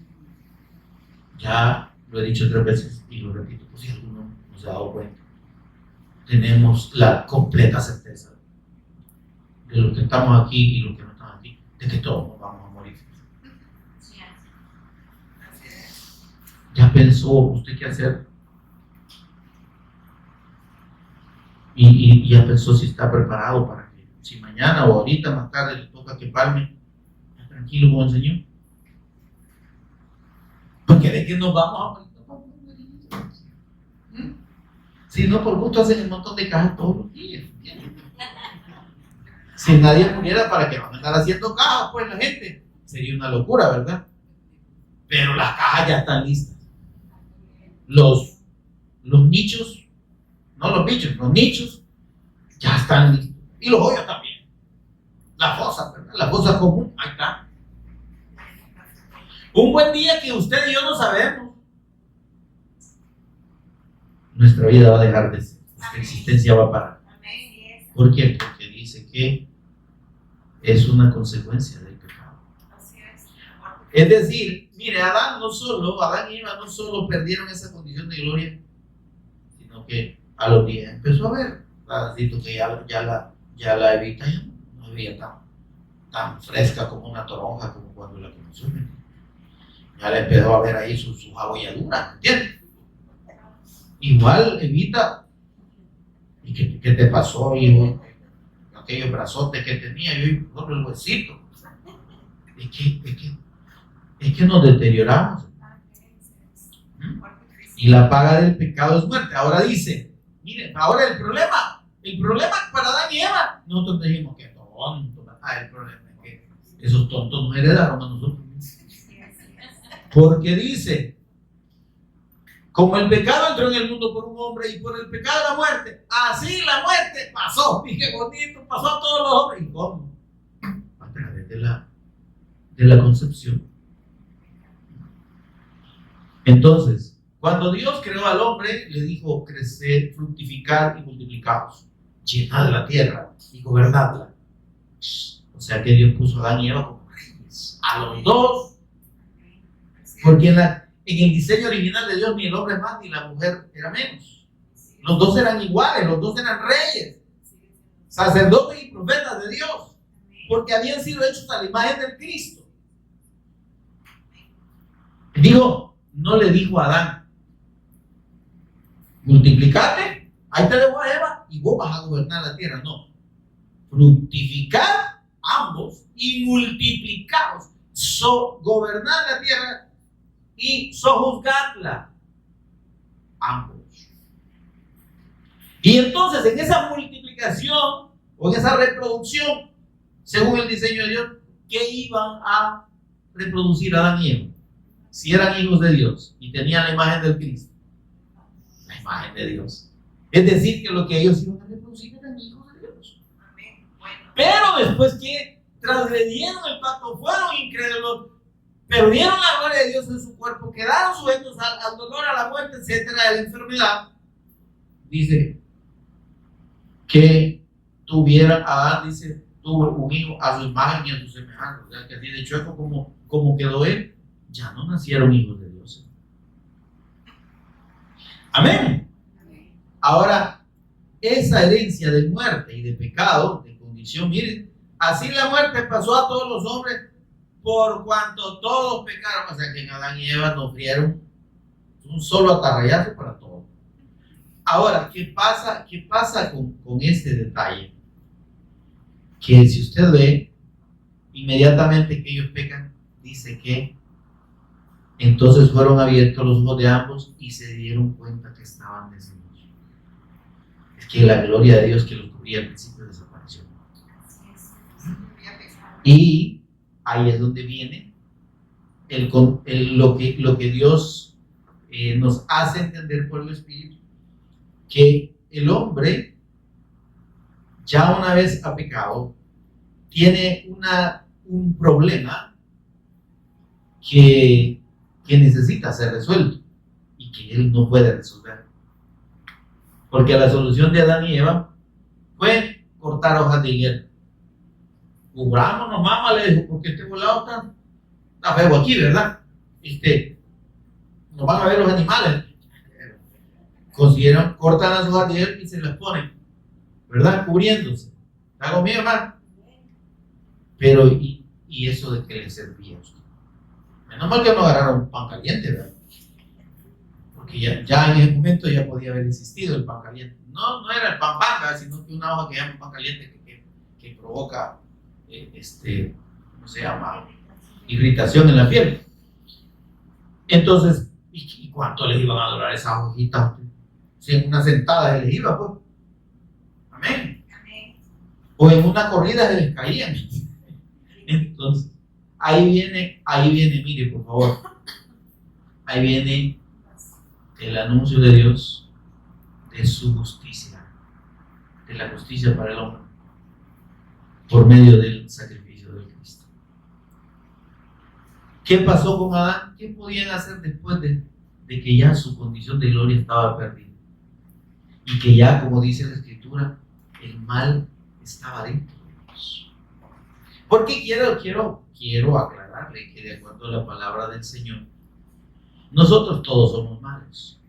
Speaker 1: Ya lo he dicho 3 veces y lo repito, por si alguno no se ha dado cuenta. Tenemos la completa certeza de los que estamos aquí y los que no estamos aquí, de que todos nos vamos a morir. ¿Ya pensó usted qué hacer? Y ya pensó si está preparado para que, si mañana o ahorita más tarde le toca que palme, tranquilo con el Señor. Porque de que nos vamos a morir. Si no, por gusto hacen un montón de cajas todos los días. Si nadie muriera, ¿para qué van a estar haciendo cajas? Pues la gente, sería una locura, ¿verdad? Pero las cajas ya están listas. Los nichos, no los bichos, los nichos ya están listos. Y los hoyos también. La fosa, ¿verdad? La fosa común, ahí está. Un buen día que usted y yo no sabemos, nuestra vida va a dejar de ser, nuestra existencia va a parar. ¿Por qué? Porque dice que es una consecuencia del pecado. Es decir, mire, Adán y Eva no solo perdieron esa condición de gloria, sino que a los días empezó a ver, que ya la Evita ya no veía tan fresca como una toronja como cuando la conoció. Ya le empezó a ver ahí sus abolladuras, ¿entiendes? Igual, Evita, ¿y qué te pasó, hijo? Aquellos brazotes que tenía, yo solo el huesito. Es que nos deterioramos. Y la paga del pecado es muerte. Ahora dice, mire, ahora el problema para Adán y Eva, nosotros dijimos que tonto. El problema es que esos tontos nos heredaron a nosotros. Porque dice, como el pecado entró en el mundo por un hombre y por el pecado la muerte, así la muerte pasó. Y qué bonito, pasó a todos los hombres. ¿Y cómo? A través de la concepción. Entonces, cuando Dios creó al hombre, le dijo: crecer, fructificar y multiplicaos, llenad la tierra y gobernadla. O sea que Dios puso a Adán y Eva como reyes, a los dos. Porque en el diseño original de Dios, ni el hombre es más ni la mujer era menos. Los dos eran iguales, los dos eran reyes, sacerdotes y profetas de Dios, porque habían sido hechos a la imagen del Cristo. No le dijo a Adán: multiplicate, ahí te dejo a Eva y vos vas a gobernar la tierra. No, fructificad ambos y multiplicaos, gobernad la tierra y sojuzgadla ambos. Y entonces en esa multiplicación o en esa reproducción, según el diseño de Dios, ¿qué iban a reproducir Adán y Eva? Si eran hijos de Dios y tenían la imagen del Cristo, la imagen de Dios. Es decir, que lo que ellos iban a reproducir eran hijos de Dios. Pero después que transgredieron el pacto, fueron incrédulos, perdieron la gloria de Dios en su cuerpo, quedaron sujetos al dolor, a la muerte, etcétera, a la enfermedad. Dice que tuvieran, Adán dice, tuvo un hijo a su imagen y a su semejanza. O sea, que así de chueco como quedó él, ya no nacieron hijos de Dios. Amén. Ahora, esa herencia de muerte y de pecado, de condición, miren, así la muerte pasó a todos los hombres por cuanto todos pecaron. O sea, que en Adán y Eva nos dieron un solo atarrayazo para todos. Ahora, ¿qué pasa con este detalle? Que si usted ve, inmediatamente que ellos pecan, dice que entonces fueron abiertos los ojos de ambos y se dieron cuenta que estaban desnudos. Es que la gloria de Dios que los cubría al principio desapareció. Y ahí es donde viene lo que Dios nos hace entender por el Espíritu, que el hombre ya una vez ha pecado, tiene un problema que necesita ser resuelto y que él no puede resolver. Porque la solución de Adán y Eva fue cortar hojas de higuera. Cubrámonos, mamá, le dijo, porque este volado está feo aquí, ¿verdad? Nos van a ver los animales. Consiguieron, cortan las hojas de higuera y se las ponen, ¿verdad? Cubriéndose. ¿Está conmigo, hermano? Pero, ¿y eso de qué le servía a usted? Menos mal que no agarraron pan caliente, ¿verdad? Porque ya en ese momento ya podía haber existido el pan caliente. No era el pan panga, sino que una hoja que llaman pan caliente que provoca, ¿cómo se llama? Irritación en la piel. Entonces, ¿y cuánto les iban a durar esas hojitas? Si en una sentada se les iba, pues. Amén. O en una corrida se les caían. Entonces, ahí viene, mire, por favor. Ahí viene el anuncio de Dios de su justicia, de la justicia para el hombre, por medio del sacrificio de Cristo. ¿Qué pasó con Adán? ¿Qué podían hacer después de que ya su condición de gloria estaba perdida? Y que ya, como dice la Escritura, el mal estaba dentro de ellos. Porque quiero aclararle que de acuerdo a la palabra del Señor, nosotros todos somos malos,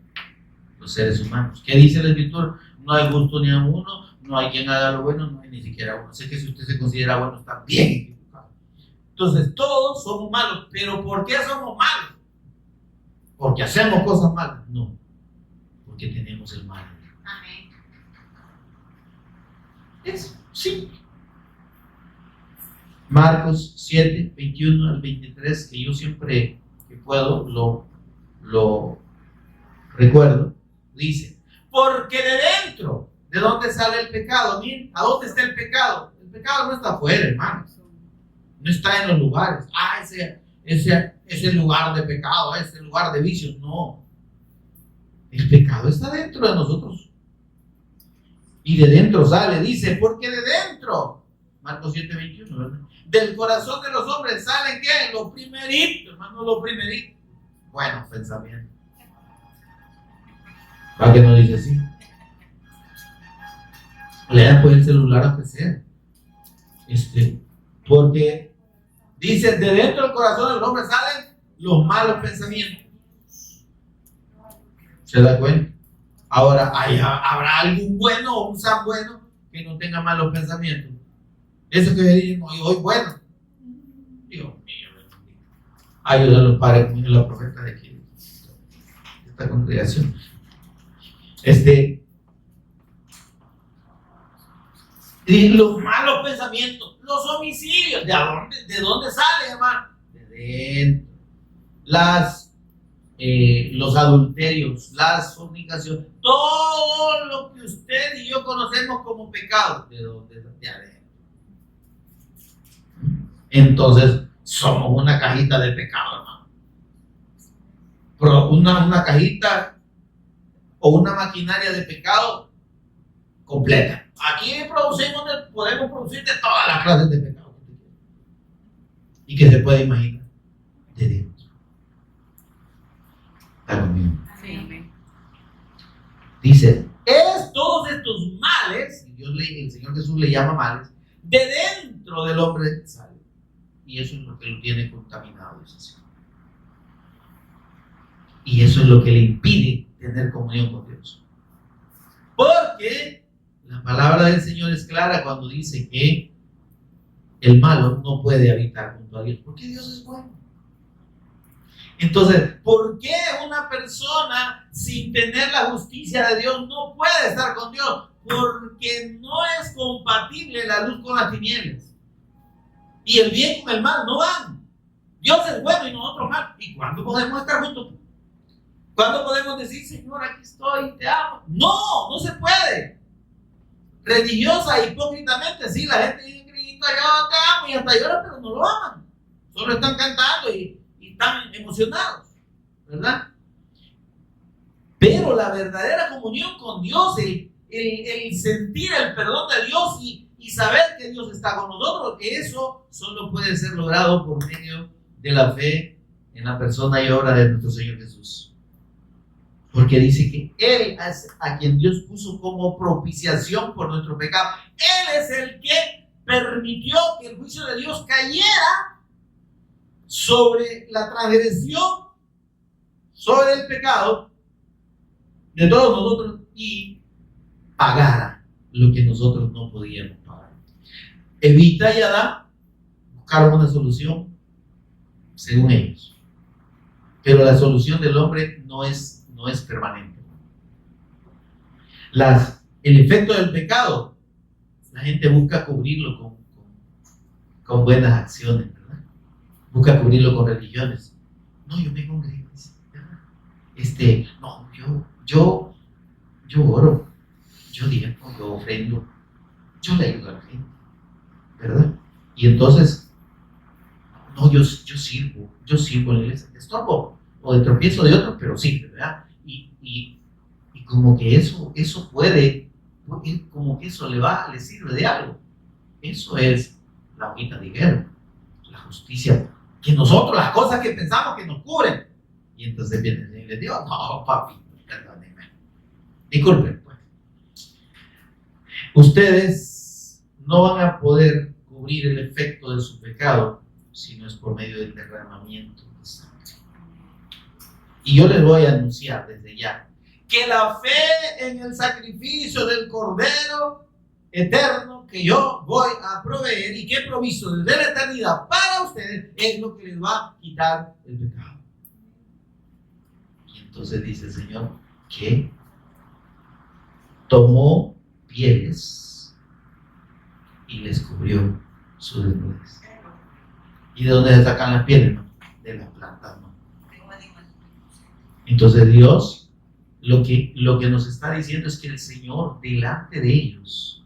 Speaker 1: los seres humanos. ¿Qué dice la Escritura? No hay gusto ni a uno, no hay quien haga lo bueno, no hay ni siquiera uno. Sé que si usted se considera bueno, está bien equivocado. Entonces, todos somos malos. ¿Pero por qué somos malos? ¿Porque hacemos cosas malas? No, porque tenemos el mal.
Speaker 2: Amén.
Speaker 1: Es simple. Marcos 7, 21 al 23, que yo siempre que puedo lo recuerdo, dice, porque de dentro, ¿de dónde sale el pecado? Miren, ¿a dónde está el pecado? El pecado no está afuera, hermanos. No está en los lugares. Ese lugar de pecado, ese lugar de vicios. No. El pecado está dentro de nosotros. Y de dentro sale, dice, porque de dentro, Marcos 7, 21, ¿verdad? Del corazón de los hombres salen, ¿qué? Lo primerito, hermano, lo primerito. Buenos pensamientos. ¿Para qué no dice así? Lean pues el celular aunque sea. Porque dice, de dentro del corazón del hombre salen los malos pensamientos. ¿Se da cuenta? Ahora, ¿habrá algún bueno o un san bueno que no tenga malos pensamientos? Eso que dicen, no, yo soy bueno. Dios mío, ayuda a los padres, como dijo la profeta de aquí, de esta congregación. Y los malos pensamientos, los homicidios, ¿de dónde sale, hermano? De dentro. Los adulterios, las fornicaciones, todo lo que usted y yo conocemos como pecado, ¿de dónde? De adentro. Entonces, somos una cajita de pecado, hermano. Pero una cajita o una maquinaria de pecado completa. Aquí podemos producir de todas las clases de pecado y que se puede imaginar de dentro. ¿Está conmigo?
Speaker 2: Amén.
Speaker 1: Dice, todos estos males, el Señor Jesús le llama males, de dentro del hombre salen. Y eso es lo que lo tiene contaminado. Y eso es lo que le impide tener comunión con Dios. Porque la palabra del Señor es clara cuando dice que el malo no puede habitar junto a Dios. Porque Dios es bueno. Entonces, ¿por qué una persona sin tener la justicia de Dios no puede estar con Dios? Porque no es compatible la luz con las tinieblas. Y el bien con el mal no van. Dios es bueno y nosotros mal. ¿Y cuándo podemos estar juntos? ¿Cuándo podemos decir, Señor, aquí estoy, te amo? No se puede. Religiosa e hipócritamente, sí, la gente dice, Cristo, yo te amo y hasta llora, pero no lo aman. Solo están cantando y están emocionados, ¿verdad? Pero la verdadera comunión con Dios, el sentir el perdón de Dios y saber que Dios está con nosotros, eso solo puede ser logrado por medio de la fe en la persona y obra de nuestro Señor Jesús. Porque dice que Él es a quien Dios puso como propiciación por nuestro pecado. Él es el que permitió que el juicio de Dios cayera sobre la transgresión, sobre el pecado de todos nosotros y pagara lo que nosotros no podíamos pagar. Evita y Adán buscaron una solución según ellos, pero la solución del hombre no es permanente. El efecto del pecado, la gente busca cubrirlo con buenas acciones, ¿verdad? Busca cubrirlo con religiones. No, yo me congrego. No, yo oro, yo diezmo, yo ofrendo, yo le ayudo a la gente, ¿verdad? Y entonces, no, yo sirvo en la iglesia, de estorbo o de tropiezo de otros, pero sí, ¿verdad? Y como que eso puede, como que eso le sirve de algo. Eso es la hojita de higuera, la justicia, que nosotros, las cosas que pensamos que nos cubren. Y entonces viene y les digo, no, papi, perdónenme. Disculpen, pues. Ustedes no van a poder cubrir el efecto de su pecado si no es por medio del derramamiento de sangre. Y yo les voy a anunciar desde ya que la fe en el sacrificio del Cordero eterno que yo voy a proveer y que he provisto desde la eternidad para ustedes es lo que les va a quitar el pecado. Y entonces dice el Señor que tomó pieles y les cubrió su desnudez. ¿Y de dónde se sacan las pieles? No, de las plantas, no. Entonces Dios lo que nos está diciendo es que el Señor delante de ellos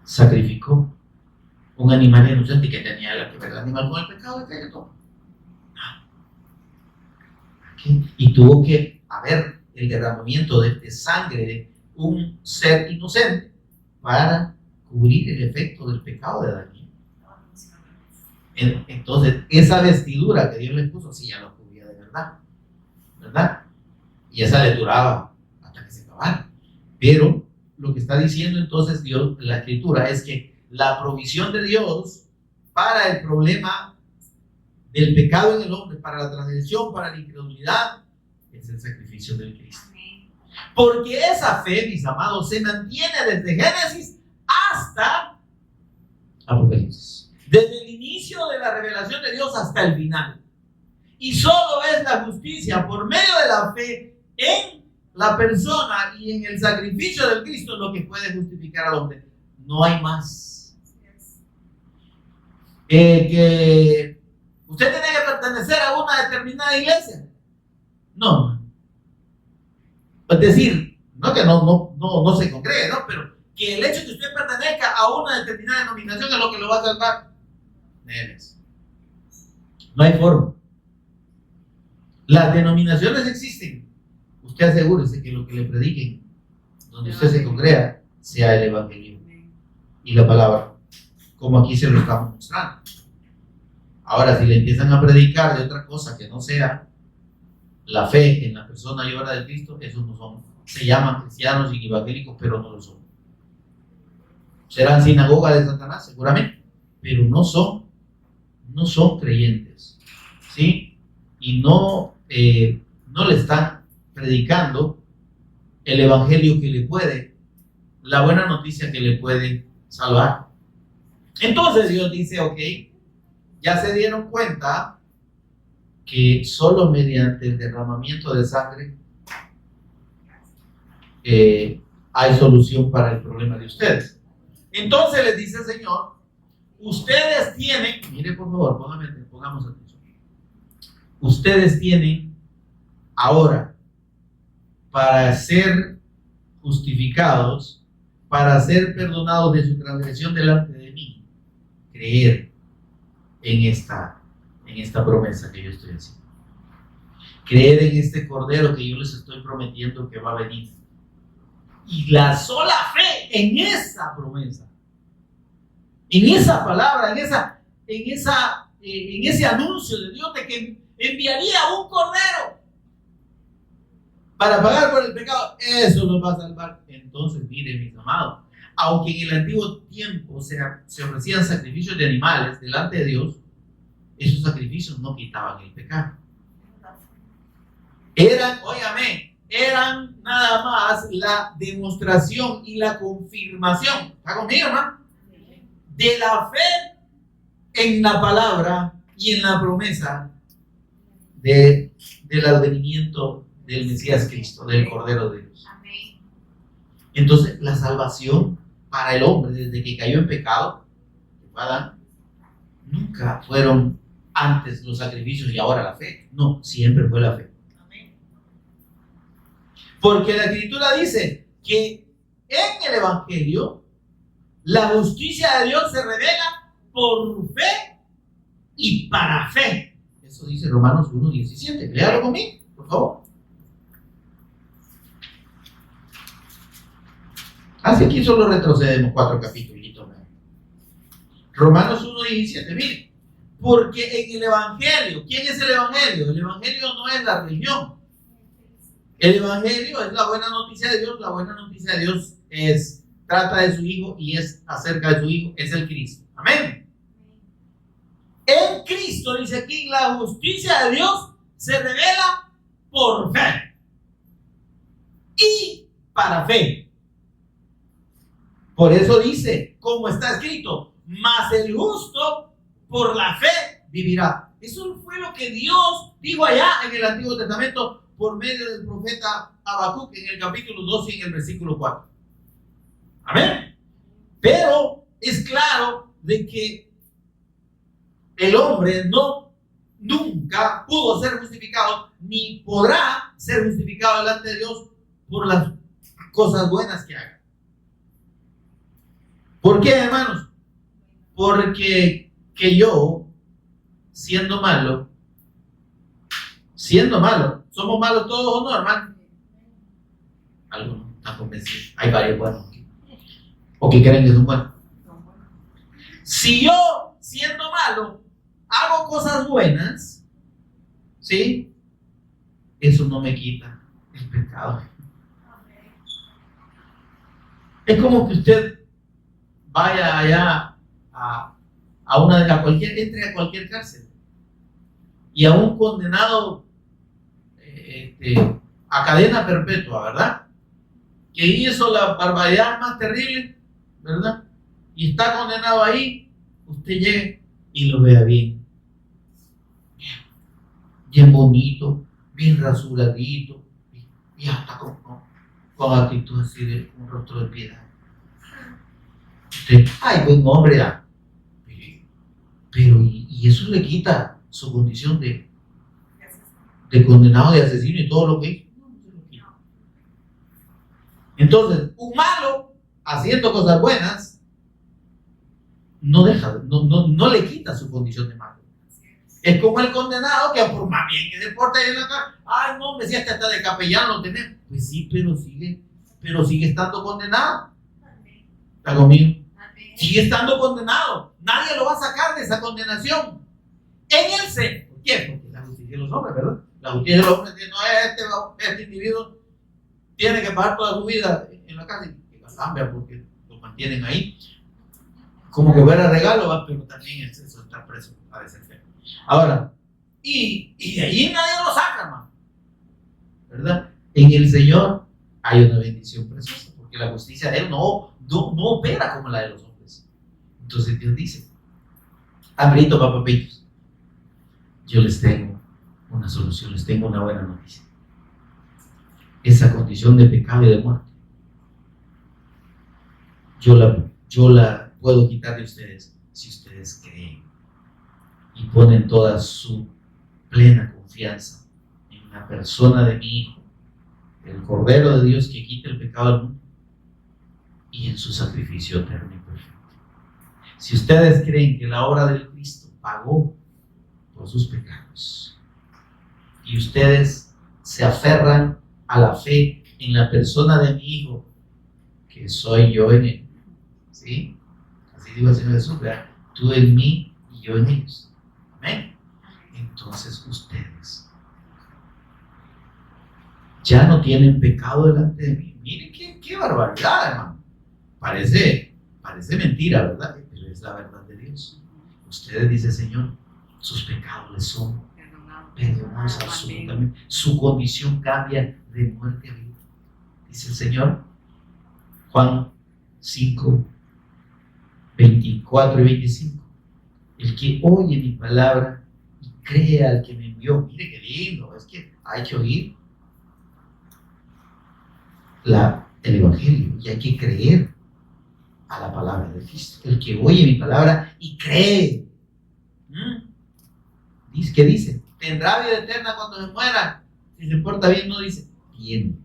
Speaker 1: sacrificó un animal inocente que tenía que ver el animal con el pecado de que todo. Y tuvo que haber el derramamiento de sangre de un ser inocente para cubrir el efecto del pecado de Adán. Entonces esa vestidura que Dios les puso, sí, ya lo cubría de ¿verdad? Y esa le duraba hasta que se acabara. Pero lo que está diciendo entonces Dios, la Escritura, es que la provisión de Dios para el problema del pecado en el hombre, para la transgresión, para la incredulidad, es el sacrificio del Cristo. Porque esa fe, mis amados, se mantiene desde Génesis hasta Apocalipsis. Desde el inicio de la revelación de Dios hasta el final. Y solo es la justicia por medio de la fe en la persona y en el sacrificio del Cristo lo que puede justificar al hombre. No hay más. Que usted tiene que pertenecer a una determinada iglesia. No. Es decir, no que no se congregue, ¿no? Pero que el hecho de que usted pertenezca a una determinada denominación es lo que lo va a salvar. No hay forma. Las denominaciones existen. Usted asegúrese que lo que le prediquen, donde usted se congrega, sea el evangelio y la palabra, como aquí se lo estamos mostrando. Ahora, si le empiezan a predicar de otra cosa que no sea la fe en la persona y obra de Cristo, esos no son. Se llaman cristianos y evangélicos, pero no lo son. Serán sinagoga de Satanás, seguramente, pero no son creyentes, ¿sí? Y no le están predicando el evangelio que le puede, la buena noticia que le puede salvar. Entonces Dios dice, ok, ya se dieron cuenta que solo mediante el derramamiento de sangre hay solución para el problema de ustedes. Entonces les dice el Señor, ustedes tienen, mire por favor, pongamos atención. Ustedes tienen ahora para ser justificados, para ser perdonados de su transgresión delante de mí, creer en esta promesa que yo estoy haciendo. Creer en este Cordero que yo les estoy prometiendo que va a venir. Y la sola fe en esa promesa, en esa palabra, en ese anuncio de Dios de que enviaría un Cordero para pagar por el pecado, eso nos va a salvar. Entonces, miren, mis amados, aunque en el antiguo tiempo se ofrecían sacrificios de animales delante de Dios, esos sacrificios no quitaban el pecado. Eran nada más la demostración y la confirmación, ¿está conmigo, hermano? De la fe en la palabra y en la promesa del advenimiento del Mesías Cristo, del Cordero de Dios. Entonces, la salvación para el hombre desde que cayó en pecado, Adán, nunca fueron antes los sacrificios y ahora la fe. No, siempre fue la fe. Porque la Escritura dice que en el Evangelio la justicia de Dios se revela por fe y para fe. Eso dice Romanos 1:17. Léalo conmigo, por favor. Así que solo retrocedemos 4 capítulos. Romanos 1:17. Miren, porque en el Evangelio, ¿quién es el Evangelio? El Evangelio no es la religión. El Evangelio es la buena noticia de Dios. La buena noticia de Dios trata de su Hijo y es acerca de su Hijo, es el Cristo. Amén. En Cristo, dice aquí, la justicia de Dios se revela por fe y para fe. Por eso dice, como está escrito, mas el justo por la fe vivirá. Eso fue lo que Dios dijo allá en el Antiguo Testamento por medio del profeta Habacuc en el capítulo 12 y en el versículo 4. Amén. Pero es claro de que el hombre nunca pudo ser justificado ni podrá ser justificado delante de Dios por las cosas buenas que haga. ¿Por qué, hermanos? Porque que yo, siendo malo, ¿somos malos todos o no, hermano? Algunos están convencidos. Hay varios buenos aquí. ¿O que creen que son buenos? Si yo, siendo malo, hago cosas buenas, ¿sí? Eso no me quita el pecado. Es como que usted vaya allá entre a cualquier cárcel y a un condenado a cadena perpetua, ¿verdad? Que hizo la barbaridad más terrible, ¿verdad? Y está condenado ahí, usted llegue y lo vea bien bonito, bien rasuradito, y hasta con actitud así de un rostro de piedad. Usted, ay, buen hombre, pero y eso le quita su condición de condenado, de asesino y todo lo que hizo. Entonces, un malo haciendo cosas buenas no le quita su condición de malo. Es como el condenado que por más bien que se porte en la cara, ay no, me decía que hasta de capellán lo tenemos. Pues sí, pero sigue estando condenado. ¿Está conmigo? Sigue estando condenado. Nadie lo va a sacar de esa condenación. En el seno. ¿Por qué? Porque la justicia de los hombres, ¿verdad? La justicia de los hombres dice, no, este individuo tiene que pagar toda su vida en la cárcel. Que la cambia porque lo mantienen ahí. Como que fuera regalo, ¿va? Pero también eso está preso, parece feo. Ahora, y de ahí nadie lo saca, hermano. ¿Verdad? En el Señor hay una bendición preciosa, porque la justicia de Él no opera como la de los hombres. Entonces Dios dice, hambriento, papapitos, yo les tengo una solución, les tengo una buena noticia. Esa condición de pecado y de muerte, yo la puedo quitar de ustedes si ustedes creen y ponen toda su plena confianza en la persona de mi Hijo, el Cordero de Dios que quita el pecado del mundo, y en su sacrificio eterno y perfecto. Si ustedes creen que la obra del Cristo pagó por sus pecados y ustedes se aferran a la fe en la persona de mi Hijo, que soy yo en Él, ¿sí? Así digo el Señor Jesús, ¿verdad? Tú en mí y yo en ellos. Amén. Entonces ustedes ya no tienen pecado delante de mí. Miren qué barbaridad, hermano. Parece mentira, ¿verdad? Pero es la verdad de Dios. Ustedes, dice el Señor, sus pecados les son perdonados absolutamente. Su condición cambia de muerte a vida. Dice el Señor, Juan 5, 24 y 25. El que oye mi palabra y cree al que me envió. Mire qué lindo, es que hay que oír el Evangelio y hay que creer a la palabra de Cristo. El que oye mi palabra y cree. ¿Qué dice? Tendrá vida eterna cuando se muera. Si se porta bien, no dice, tiene.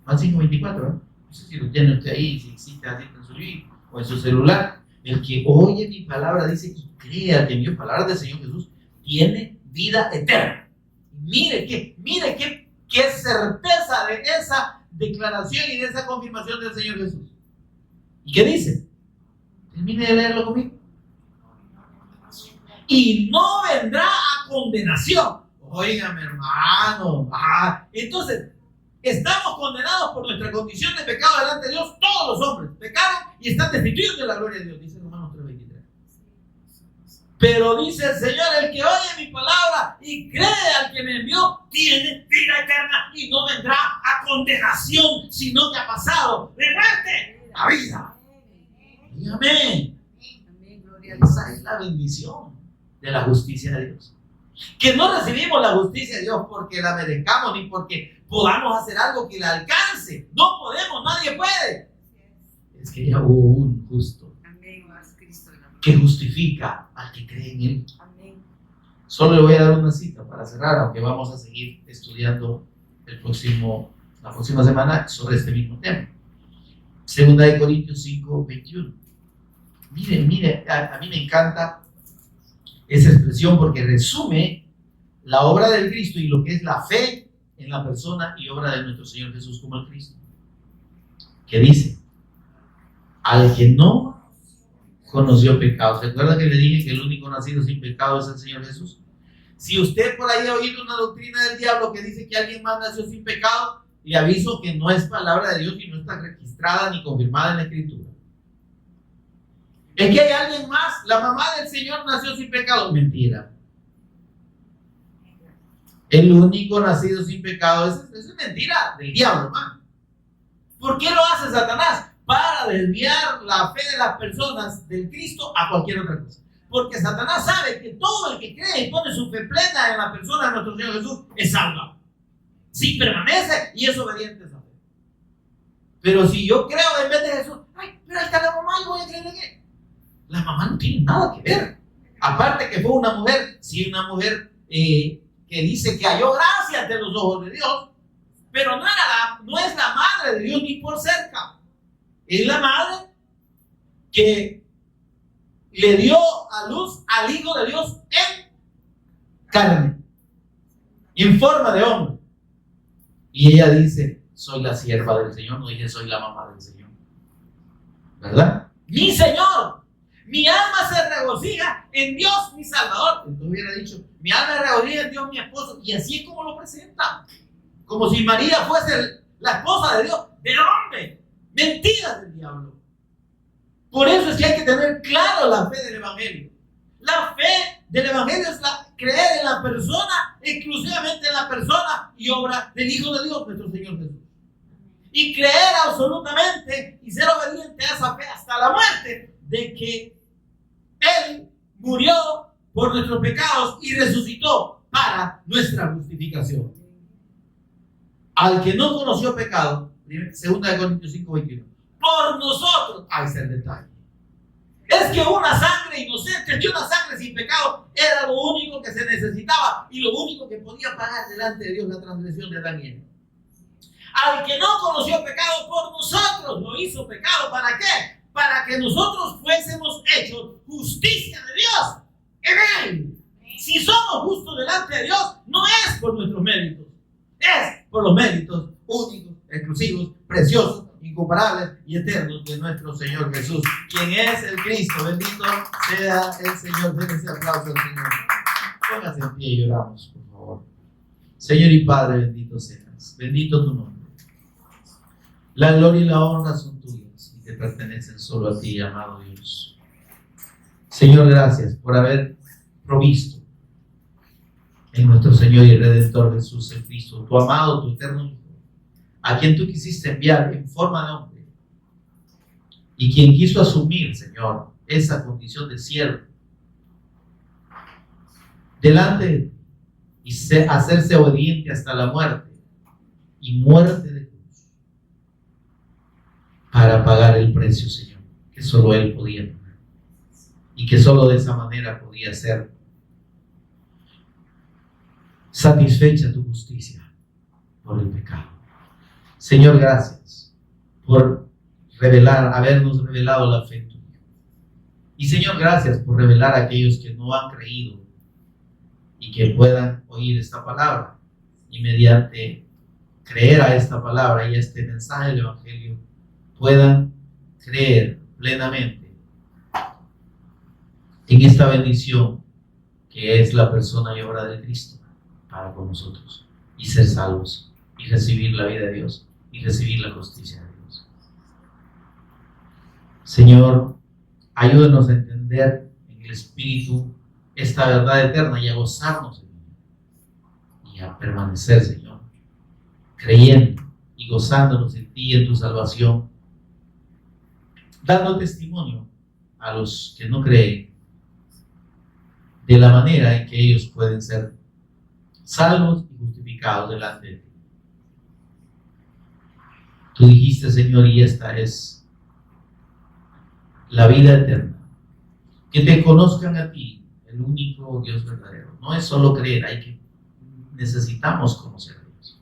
Speaker 1: Juan 5:24, ¿no? No sé si lo tiene usted ahí, si existe así en su libro o en su celular. El que oye mi palabra, dice, y cree al que envió, palabras del Señor Jesús, tiene vida eterna. Mire qué certeza de esa declaración y de esa confirmación del Señor Jesús. ¿Y qué dice? Termine de leerlo conmigo. Y no vendrá a condenación. Óigame, hermano. Entonces, estamos condenados por nuestra condición de pecado delante de Dios. Todos los hombres pecaron y están destituidos de la gloria de Dios, dice Romanos 3:23. Pero dice el Señor, el que oye mi palabra y cree al que me envió, tiene vida eterna y no vendrá a condenación, sino que ha pasado de muerte a vida. Amén. Esa es la bendición de la justicia de Dios. Que no recibimos la justicia de Dios porque la merezcamos ni porque podamos hacer algo que la alcance. No podemos, nadie puede. Es que ya hubo un justo que justifica al que cree en Él. Solo le voy a dar una cita para cerrar, aunque vamos a seguir estudiando la próxima semana sobre este mismo tema. 2 Corintios 5:21. Mire, a mí me encanta esa expresión porque resume la obra del Cristo y lo que es la fe en la persona y obra de nuestro Señor Jesús como el Cristo. Que dice, al que no conoció pecado. ¿Se acuerda que le dije que el único nacido sin pecado es el Señor Jesús? Si usted por ahí ha oído una doctrina del diablo que dice que alguien más nació sin pecado, le aviso que no es palabra de Dios y no está registrada ni confirmada en la Escritura. Es que hay alguien más, la mamá del Señor nació sin pecado. Mentira. El único nacido sin pecado, eso es mentira del diablo, hermano. ¿Por qué lo hace Satanás? Para desviar la fe de las personas del Cristo a cualquier otra cosa. Porque Satanás sabe que todo el que cree y pone su fe plena en la persona de nuestro Señor Jesús es salvo. si permanece y es obediente a esa fe. Pero si yo creo en vez de Jesús, ay, pero ahí está la mamá, yo voy a creer en él. La mamá no tiene nada que ver. Aparte que fue una mujer, sí, una mujer que dice que halló gracia ante los ojos de Dios, pero no es la madre de Dios ni por cerca. Es la madre que le dio a luz al Hijo de Dios en carne, en forma de hombre. Y ella dice, soy la sierva del Señor, no dije soy la mamá del Señor, ¿verdad? Mi Señor, mi alma se regocija en Dios mi Salvador. Entonces hubiera dicho, mi alma se regocija en Dios mi esposo, y así es como lo presenta, como si María fuese la esposa de Dios. ¿De dónde? Mentiras del diablo. Por eso es que hay que tener claro la fe del Evangelio. La fe del Evangelio es creer en la persona, exclusivamente en la persona y obra del Hijo de Dios, nuestro Señor Jesús. Y creer absolutamente y ser obediente a esa fe hasta la muerte, de que Él murió por nuestros pecados y resucitó para nuestra justificación. Al que no conoció pecado, 2 Corintios 5:21, por nosotros, ahí está el detalle. Es que una sangre inocente, que una sangre sin pecado era lo único que se necesitaba y lo único que podía pagar delante de Dios la transgresión de Adán y Eva. Al que no conoció pecado, por nosotros lo hizo pecado. ¿Para qué? Para que nosotros fuésemos hechos justicia de Dios en Él. Si somos justos delante de Dios, no es por nuestros méritos, es por los méritos únicos, exclusivos, preciosos, incomparables y eternos de nuestro Señor Jesús, quien es el Cristo. Bendito sea el Señor. Den ese aplauso al Señor. Póngase en pie y oramos, por favor. Señor y Padre, bendito seas. Bendito tu nombre. La gloria y la honra son tuyas y te pertenecen solo a ti, amado Dios. Señor, gracias por haber provisto en nuestro Señor y Redentor Jesús el Cristo, tu amado, tu eterno Hijo, a quien tú quisiste enviar en forma de hombre y quien quiso asumir, Señor, esa condición de siervo delante de ti y hacerse obediente hasta la muerte y muerte de cruz para pagar el precio, Señor, que solo Él podía pagar y que solo de esa manera podía ser satisfecha tu justicia por el pecado. Señor, gracias por habernos revelado la fe en tu Hijo. Y Señor, gracias por revelar a aquellos que no han creído y que puedan oír esta palabra y mediante creer a esta palabra y a este mensaje del Evangelio puedan creer plenamente en esta bendición que es la persona y obra de Cristo para con nosotros y ser salvos y recibir la vida de Dios y recibir la justicia de Dios. Señor, ayúdanos a entender en el Espíritu esta verdad eterna y a gozarnos en ella y a permanecer, Señor, creyendo y gozándonos en ti y en tu salvación, dando testimonio a los que no creen de la manera en que ellos pueden ser salvos y justificados delante de ti. Tú dijiste, Señor, y esta es la vida eterna, que te conozcan a ti, el único Dios verdadero. No es solo creer, necesitamos conocer a Dios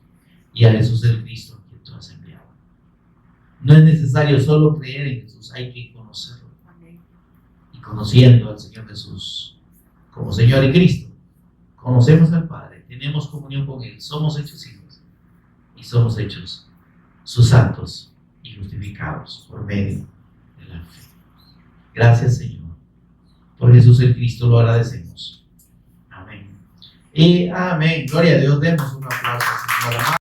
Speaker 1: y a Jesús el Cristo, a quien tú has enviado. No es necesario solo creer en Jesús, hay que conocerlo. Y conociendo al Señor Jesús como Señor y Cristo, conocemos al Padre, tenemos comunión con Él, somos hechos hijos y somos hechos sus santos y justificados por medio de la fe. Gracias, Señor. Por Jesús el Cristo lo agradecemos. Amén. Y amén. Gloria a Dios. Demos un aplauso, Señor.